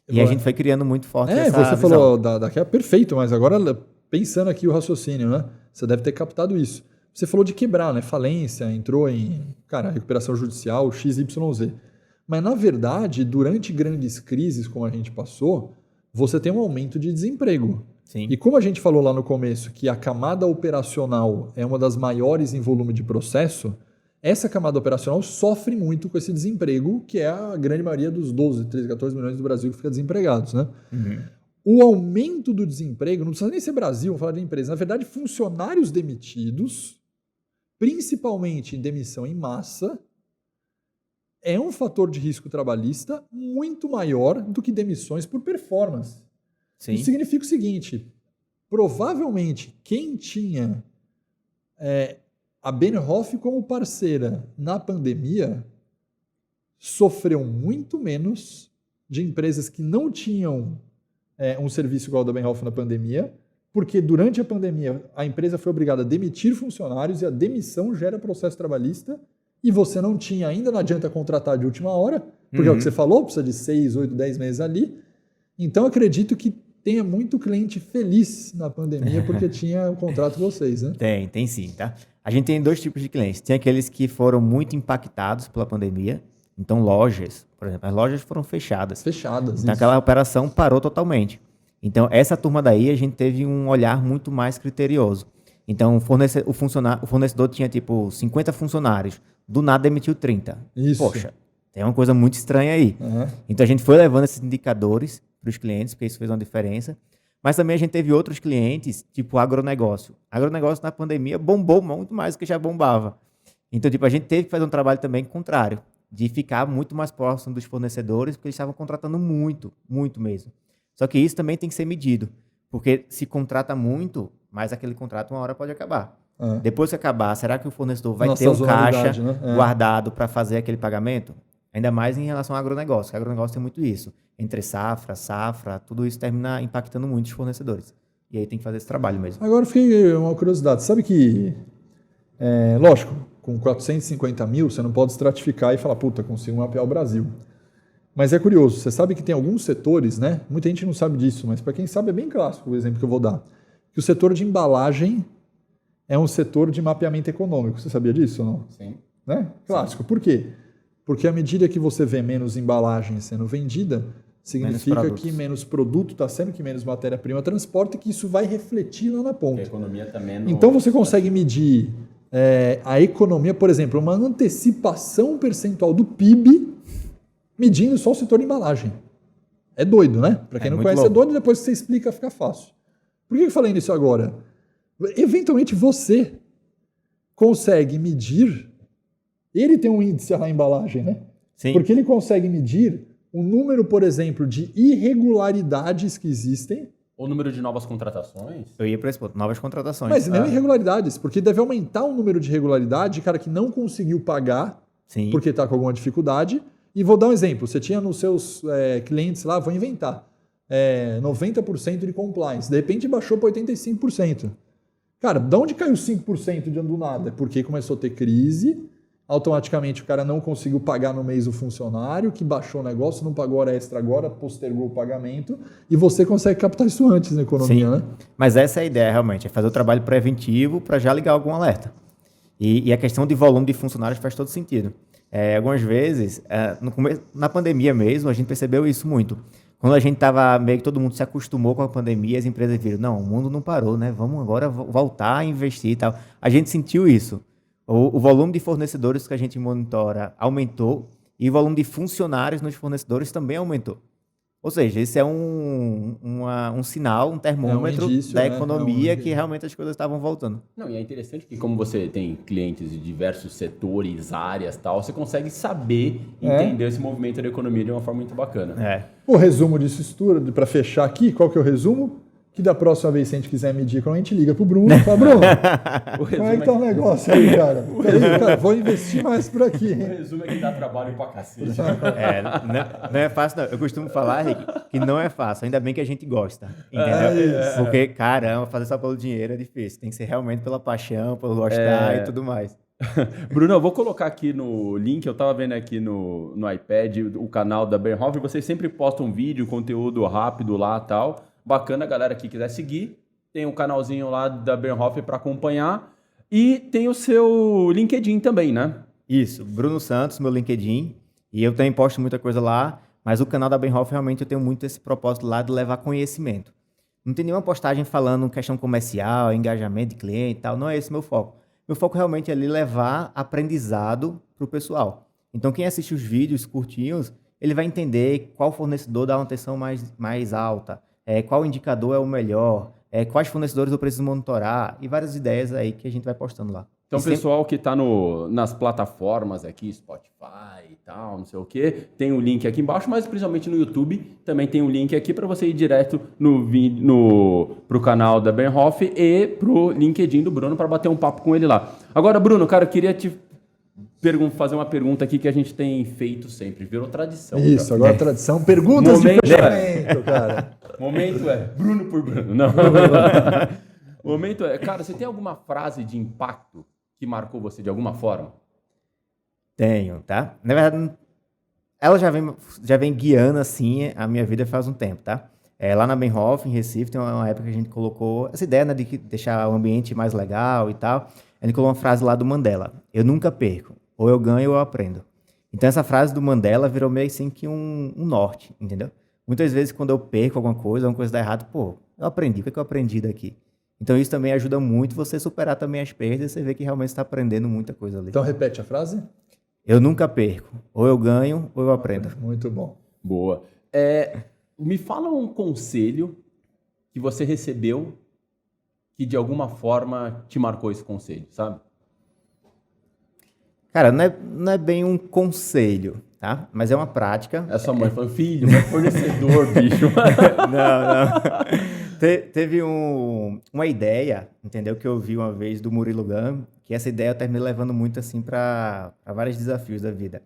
E a gente foi criando muito forte essa
você
visão.
falou daqui é perfeito, mas agora pensando aqui o raciocínio, né? Você deve ter captado isso. Você falou de quebrar, né? Falência, entrou em, recuperação judicial, XYZ. Mas, na verdade, durante grandes crises como a gente passou, você tem um aumento de desemprego.
Sim.
E como a gente falou lá no começo que a camada operacional é uma das maiores em volume de processo, essa camada operacional sofre muito com esse desemprego, que é a grande maioria dos 12, 13, 14 milhões do Brasil que fica desempregados, né? O aumento do desemprego, não precisa nem ser Brasil, vamos falar de empresa, na verdade, funcionários demitidos, principalmente em demissão em massa, é um fator de risco trabalhista muito maior do que demissões por performance.
Sim.
Isso significa o seguinte, provavelmente quem tinha a Benhoff como parceira na pandemia sofreu muito menos de empresas que não tinham um serviço igual ao da Benhoff na pandemia, porque durante a pandemia a empresa foi obrigada a demitir funcionários e a demissão gera processo trabalhista e você não tinha ainda, não adianta contratar de última hora, porque é o que você falou, precisa de 6, 8, 10 meses ali. Então acredito que tenha muito cliente feliz na pandemia porque tinha o contrato com vocês, né?
Tem sim, tá? A gente tem dois tipos de clientes. Tem aqueles que foram muito impactados pela pandemia. Então, lojas, por exemplo, as lojas foram fechadas.
Fechadas,
Então, aquela operação parou totalmente. Então, essa turma daí, a gente teve um olhar muito mais criterioso. Então, o fornecedor tinha, 50 funcionários. Do nada, demitiu 30.
Isso.
Poxa, tem uma coisa muito estranha aí.
Uhum.
Então, a gente foi levando esses indicadores para os clientes, porque isso fez uma diferença. Mas também a gente teve outros clientes, tipo agronegócio. Agronegócio na pandemia bombou muito mais do que já bombava. Então, a gente teve que fazer um trabalho também contrário, de ficar muito mais próximo dos fornecedores, porque eles estavam contratando muito, muito mesmo. Só que isso também tem que ser medido, porque se contrata muito, mas aquele contrato uma hora pode acabar. Depois que acabar, será que o fornecedor vai ter um caixa guardado para fazer aquele pagamento? Ainda mais em relação ao agronegócio, que o agronegócio tem muito isso. Entre safra, tudo isso termina impactando muito os fornecedores. E aí tem que fazer esse trabalho mesmo.
Agora fiquei uma curiosidade. Sabe que, lógico, com 450 mil, você não pode estratificar e falar, puta, consigo mapear o Brasil. Mas é curioso, você sabe que tem alguns setores, né? Muita gente não sabe disso, mas para quem sabe é bem clássico o exemplo que eu vou dar. Que o setor de embalagem é um setor de mapeamento econômico. Você sabia disso ou não?
Sim.
Né? Clássico. Por quê? Porque à medida que você vê menos embalagem sendo vendida, significa que menos produto está sendo, que menos matéria-prima transporta e que isso vai refletir lá na ponta.
A economia também
Então você consegue medir a economia, por exemplo, uma antecipação percentual do PIB medindo só o setor de embalagem. É doido, né? Para quem não conhece louco. É doido, depois que você explica fica fácil. Por que eu falei nisso agora? Eventualmente você consegue medir. Ele tem um índice na embalagem, né?
Sim.
Porque ele consegue medir o número, por exemplo, de irregularidades que existem.
O número de novas contratações?
Eu ia para esse ponto, novas contratações.
Mas não irregularidades, porque deve aumentar o número de irregularidade de cara que não conseguiu pagar porque está com alguma dificuldade. E vou dar um exemplo. Você tinha nos seus clientes lá, vou inventar, 90% de compliance. De repente baixou para 85%. Cara, de onde caiu 5% de do nada? Porque começou a ter crise. Automaticamente o cara não conseguiu pagar no mês o funcionário, que baixou o negócio, não pagou hora extra agora, postergou o pagamento, e você consegue captar isso antes na economia, né?
Mas essa é a ideia realmente, é fazer o trabalho preventivo para já ligar algum alerta. E a questão de volume de funcionários faz todo sentido. Algumas vezes, na pandemia mesmo, a gente percebeu isso muito. Quando a gente estava meio que todo mundo se acostumou com a pandemia, as empresas viram, não, o mundo não parou, né? Vamos agora voltar a investir e tal. A gente sentiu isso. O volume de fornecedores que a gente monitora aumentou e o volume de funcionários nos fornecedores também aumentou. Ou seja, esse é um sinal, um termômetro
indício,
da economia que realmente as coisas estavam voltando.
Não, e é interessante que como você tem clientes de diversos setores, áreas e tal, você consegue saber, entender esse movimento da economia de uma forma muito bacana.
O resumo disso tudo, para fechar aqui, qual que é o resumo? que da próxima vez, se a gente quiser medir, quando a gente liga pro Bruno, fala, Bruno, como é que tá o negócio aí, cara? Peraí, cara, vou investir mais por aqui.
O resumo é que dá trabalho pra cacete.
Não é fácil, não. Eu costumo falar, Rick, que não é fácil. Ainda bem que a gente gosta, entendeu? Porque, caramba, fazer só pelo dinheiro é difícil. Tem que ser realmente pela paixão, pelo gostar e tudo mais.
Bruno, eu vou colocar aqui no link, eu tava vendo aqui no iPad o canal da Bernhoff, vocês sempre postam vídeo, conteúdo rápido lá e tal. Bacana, galera que quiser seguir. Tem um canalzinho lá da Bernhoff para acompanhar. E tem o seu LinkedIn também, né?
Isso, Bruno Santos, meu LinkedIn. E eu também posto muita coisa lá, mas o canal da Bernhoff realmente eu tenho muito esse propósito lá de levar conhecimento. Não tem nenhuma postagem falando questão comercial, engajamento de cliente e tal, não é esse meu foco. Meu foco realmente é ali levar aprendizado para o pessoal. Então quem assiste os vídeos curtinhos, ele vai entender qual fornecedor dá uma atenção mais alta, qual indicador é o melhor, quais fornecedores eu preciso monitorar e várias ideias aí que a gente vai postando lá.
Então, o pessoal que está nas plataformas aqui, Spotify e tal, não sei o quê, tem o link aqui embaixo, mas principalmente no YouTube também tem um link aqui para você ir direto pro canal da Bernhoff e pro LinkedIn do Bruno para bater um papo com ele lá. Agora, Bruno, cara, eu queria te fazer uma pergunta aqui que a gente tem feito sempre, virou tradição.
Isso, agora tradição, perguntas de fechamento, cara.
Momento é Bruno por Bruno. Não. Momento é, cara, você tem alguma frase de impacto que marcou você de alguma forma?
Tenho, tá? Na verdade, ela já vem guiando, assim, a minha vida faz um tempo, tá? Lá na Bernhoff, em Recife, tem uma época que a gente colocou essa ideia, né, de deixar o ambiente mais legal e tal. A gente colocou uma frase lá do Mandela: eu nunca perco, ou eu ganho ou eu aprendo. Então, essa frase do Mandela virou meio assim que um norte, entendeu? Muitas vezes, quando eu perco alguma coisa dá errado, pô, eu aprendi, o que é que eu aprendi daqui? Então, isso também ajuda muito você superar também as perdas e você vê que realmente está aprendendo muita coisa ali.
Então, repete a frase.
Eu nunca perco. Ou eu ganho, ou eu aprendo.
Muito bom.
Boa. Me fala um conselho que você recebeu que, de alguma forma, te marcou esse conselho, sabe?
Cara, não é bem um conselho, tá? Mas é uma prática.
É sua mãe falando, filho, não é fornecedor, bicho.
Não. Teve uma ideia, entendeu? Que eu vi uma vez do Murilo Gun, que essa ideia eu terminei levando muito assim para vários desafios da vida.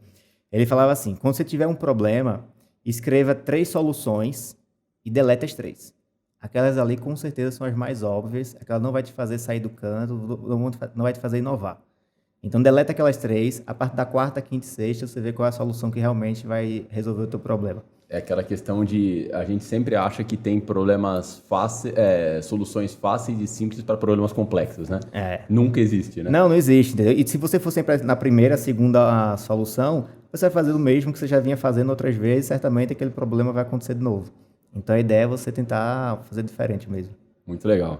Ele falava assim: quando você tiver um problema, escreva 3 soluções e delete as 3. Aquelas ali com certeza são as mais óbvias, aquelas não vai te fazer sair do canto, não vai te fazer inovar. Então deleta aquelas 3, a partir da 4ª, 5ª e 6ª você vê qual é a solução que realmente vai resolver o teu problema. É
aquela questão de a gente sempre acha que tem problemas fáceis, soluções fáceis e simples para problemas complexos, né? Nunca existe, né?
Não existe, entendeu? E se você for sempre na primeira, segunda solução, você vai fazer o mesmo que você já vinha fazendo outras vezes, certamente aquele problema vai acontecer de novo. Então a ideia é você tentar fazer diferente mesmo.
Muito legal.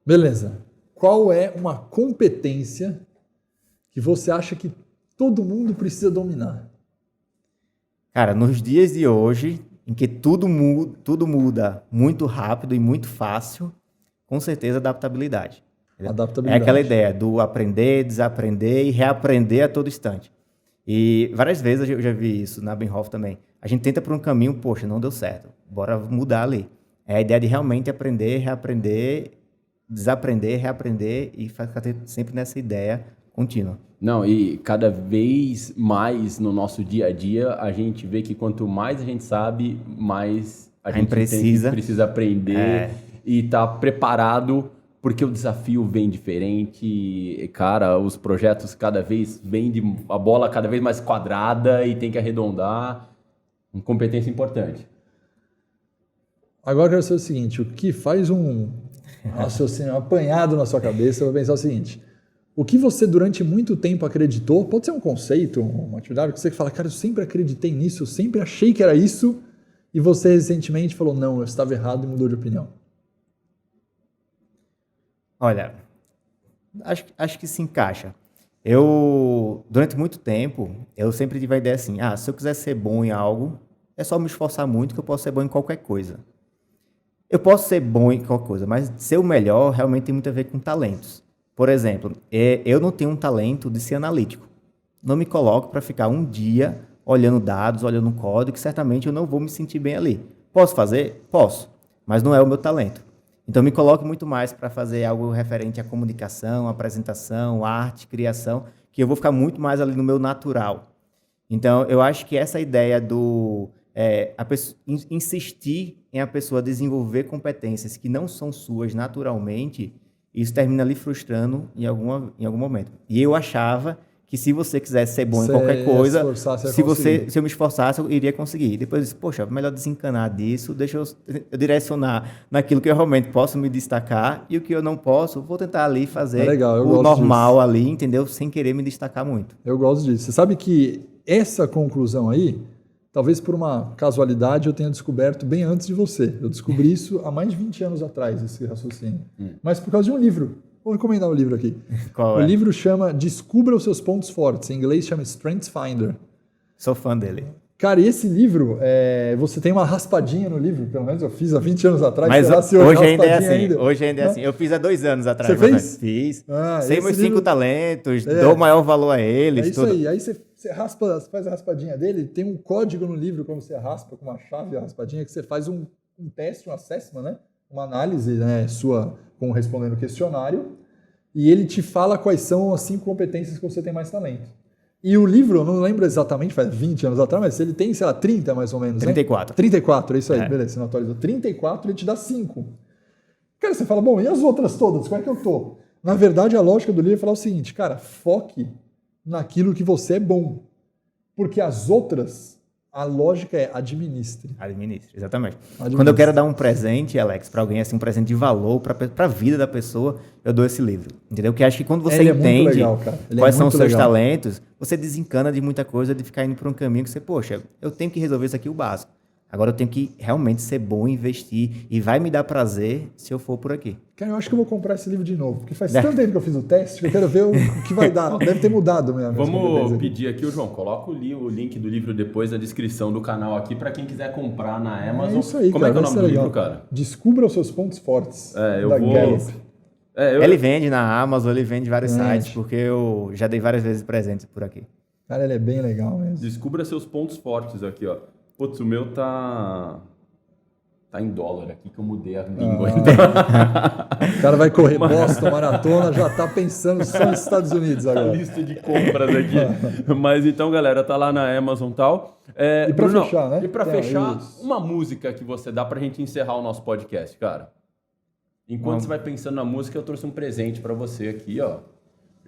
Beleza. Qual é uma competência que você acha que todo mundo precisa dominar?
Cara, nos dias de hoje, em que tudo muda muito rápido e muito fácil, com certeza adaptabilidade.
Adaptabilidade.
É aquela ideia do aprender, desaprender e reaprender a todo instante. E várias vezes eu já vi isso na Bernhoff também. A gente tenta por um caminho, poxa, não deu certo, bora mudar ali. É a ideia de realmente aprender, reaprender, desaprender, reaprender e ficar sempre nessa ideia contínua.
Não, e cada vez mais no nosso dia a dia, a gente vê que quanto mais a gente sabe, mais a gente precisa aprender e estar preparado, porque o desafio vem diferente. Cara, os projetos cada vez a bola cada vez mais quadrada e tem que arredondar. Uma competência importante.
Agora eu quero saber o seguinte: o que faz um raciocínio apanhado na sua cabeça? Eu vou pensar o seguinte: o que você durante muito tempo acreditou, pode ser um conceito, uma atividade que você fala, cara, eu sempre acreditei nisso, eu sempre achei que era isso, e você recentemente falou, não, eu estava errado e mudou de opinião.
Olha, acho que se encaixa. Eu, durante muito tempo, eu sempre tive a ideia assim, se eu quiser ser bom em algo, é só me esforçar muito que eu posso ser bom em qualquer coisa. Eu posso ser bom em qualquer coisa, mas ser o melhor realmente tem muito a ver com talentos. Por exemplo, eu não tenho um talento de ser analítico. Não me coloco para ficar um dia olhando dados, olhando código, que certamente eu não vou me sentir bem ali. Posso fazer? Posso, mas não é o meu talento. Então, me coloque muito mais para fazer algo referente à comunicação, apresentação, arte, criação, que eu vou ficar muito mais ali no meu natural. Então, eu acho que essa ideia do insistir em a pessoa desenvolver competências que não são suas naturalmente, isso termina lhe frustrando em algum momento. E eu achava que se você quisesse ser bom em qualquer coisa, se eu me esforçasse, eu iria conseguir. Depois eu disse, poxa, melhor desencanar disso, deixa eu direcionar naquilo que eu realmente posso me destacar e o que eu não posso, vou tentar ali fazer o normal ali, entendeu? Sem querer me destacar muito.
Eu gosto disso. Você sabe que essa conclusão aí, talvez por uma casualidade eu tenha descoberto bem antes de você. Eu descobri isso há mais de 20 anos atrás, esse raciocínio. Mas por causa de um livro. Vou recomendar o livro aqui.
Qual
o livro chama Descubra os Seus Pontos Fortes. Em inglês chama Strengths Finder.
Sou fã dele.
Cara, e esse livro, você tem uma raspadinha no livro, pelo menos eu fiz há 20 anos atrás.
Mas hoje ainda é assim. Hoje ainda é assim. Eu fiz há 2 anos atrás.
Você fez?
Fiz. Sei meus 5 talentos, dou o maior valor a eles.
É isso aí. Aí você faz a raspadinha dele, tem um código no livro, quando você raspa com uma chave a raspadinha, que você faz um teste, um assessment, né? Uma análise, né, sua, com respondendo o questionário, e ele te fala quais são as 5 competências que você tem mais talento. E o livro, eu não lembro exatamente, faz 20 anos atrás, mas ele tem, sei lá, 30 mais ou menos,
34.
Né? 34, é isso aí, beleza, você não atualizou. 34, ele te dá 5. Cara, você fala, bom, e as outras todas, como é que eu tô? Na verdade, a lógica do livro é falar o seguinte, cara, foque naquilo que você é bom. Porque as outras, a lógica é administre.
Administre, exatamente. Quando eu quero dar um presente, Alex, para alguém, assim, um presente de valor para a vida da pessoa, eu dou esse livro. Entendeu? Porque acho que quando você entende
legal,
quais são os seus talentos, você desencana de muita coisa, de ficar indo por um caminho que você, poxa, eu tenho que resolver isso aqui o básico. Agora eu tenho que realmente ser bom, investir, e vai me dar prazer se eu for por aqui.
Cara, eu acho que eu vou comprar esse livro de novo, porque faz tanto tempo que eu fiz o teste que eu quero ver o que vai dar. Deve ter mudado mesmo.
Vamos pedir aqui, João, coloca o link do livro depois na descrição do canal aqui para quem quiser comprar na Amazon.
É isso aí,
Como
cara,
é que é o nome do livro, cara?
Descubra os seus pontos fortes.
Eu vou...
Gallup.
Ele vende na Amazon, ele vende em vários sites, porque eu já dei várias vezes presentes por aqui.
Cara, ele é bem legal mesmo.
Descubra seus pontos fortes aqui, ó. Putz, o meu tá em dólar aqui que eu mudei a língua.
O cara vai correr Boston, maratona, já tá pensando só nos Estados Unidos agora.
A lista de compras aqui. Mas então, galera, tá lá na Amazon e tal.
E pra fechar, né?
E pra fechar, uma música que você dá pra gente encerrar o nosso podcast, cara. Enquanto você vai pensando na música, eu trouxe um presente pra você aqui, ó.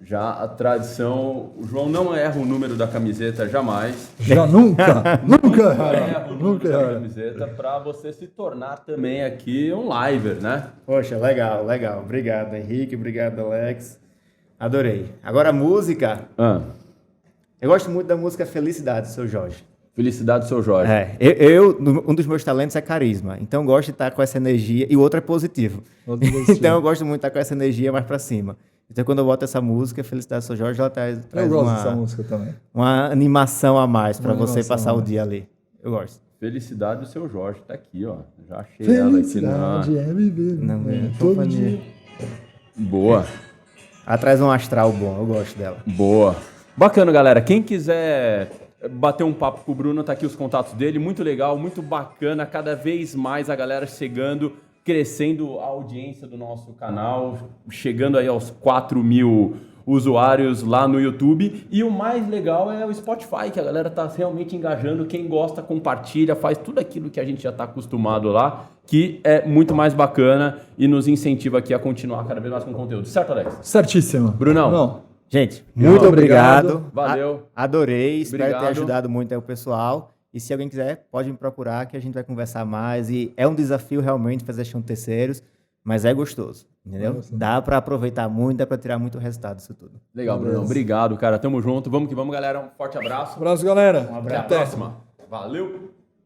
Já a tradição, o João não erra o número da camiseta jamais.
Já nunca
erra o número da camiseta para você se tornar também aqui um liver, né?
Poxa, legal. Obrigado, Henrique, obrigado, Alex. Adorei. Agora a música. Eu gosto muito da música Felicidade, do Seu Jorge.
Felicidade do Seu Jorge.
Um dos meus talentos é carisma, então eu gosto de estar com essa energia, e o outro é positivo. Então eu gosto muito de estar com essa energia mais para cima. Então, quando eu boto essa música, Felicidade do Seu Jorge, ela traz
eu gosto dessa música também.
Uma animação a mais para você passar o dia ali. Eu gosto.
Felicidade do Seu Jorge, tá aqui, ó. Já achei ela aqui na...
Felicidade é viver. Todo dia.
Boa.
Ela traz um astral bom, eu gosto dela.
Boa. Bacana, galera. Quem quiser bater um papo com o Bruno, tá aqui os contatos dele. Muito legal, muito bacana. Cada vez mais a galera chegando, crescendo a audiência do nosso canal, chegando aí aos 4.000 usuários lá no YouTube. E o mais legal é o Spotify, que a galera tá realmente engajando. Quem gosta, compartilha, faz tudo aquilo que a gente já está acostumado lá, que é muito mais bacana e nos incentiva aqui a continuar cada vez mais com conteúdo. Certo, Alex?
Certíssimo.
Brunão.
Não.
Gente, muito obrigado.
Valeu.
Adorei, espero ter ajudado muito aí o pessoal. E se alguém quiser, pode me procurar que a gente vai conversar mais. E é um desafio realmente fazer gestão de terceiros, mas é gostoso, entendeu? Dá para aproveitar muito, dá para tirar muito resultado disso tudo.
Legal, Bruno. Obrigado, cara. Tamo junto. Vamos que vamos, galera. Um forte abraço.
Abraço, galera.
Um abraço.
Até a próxima. Valeu.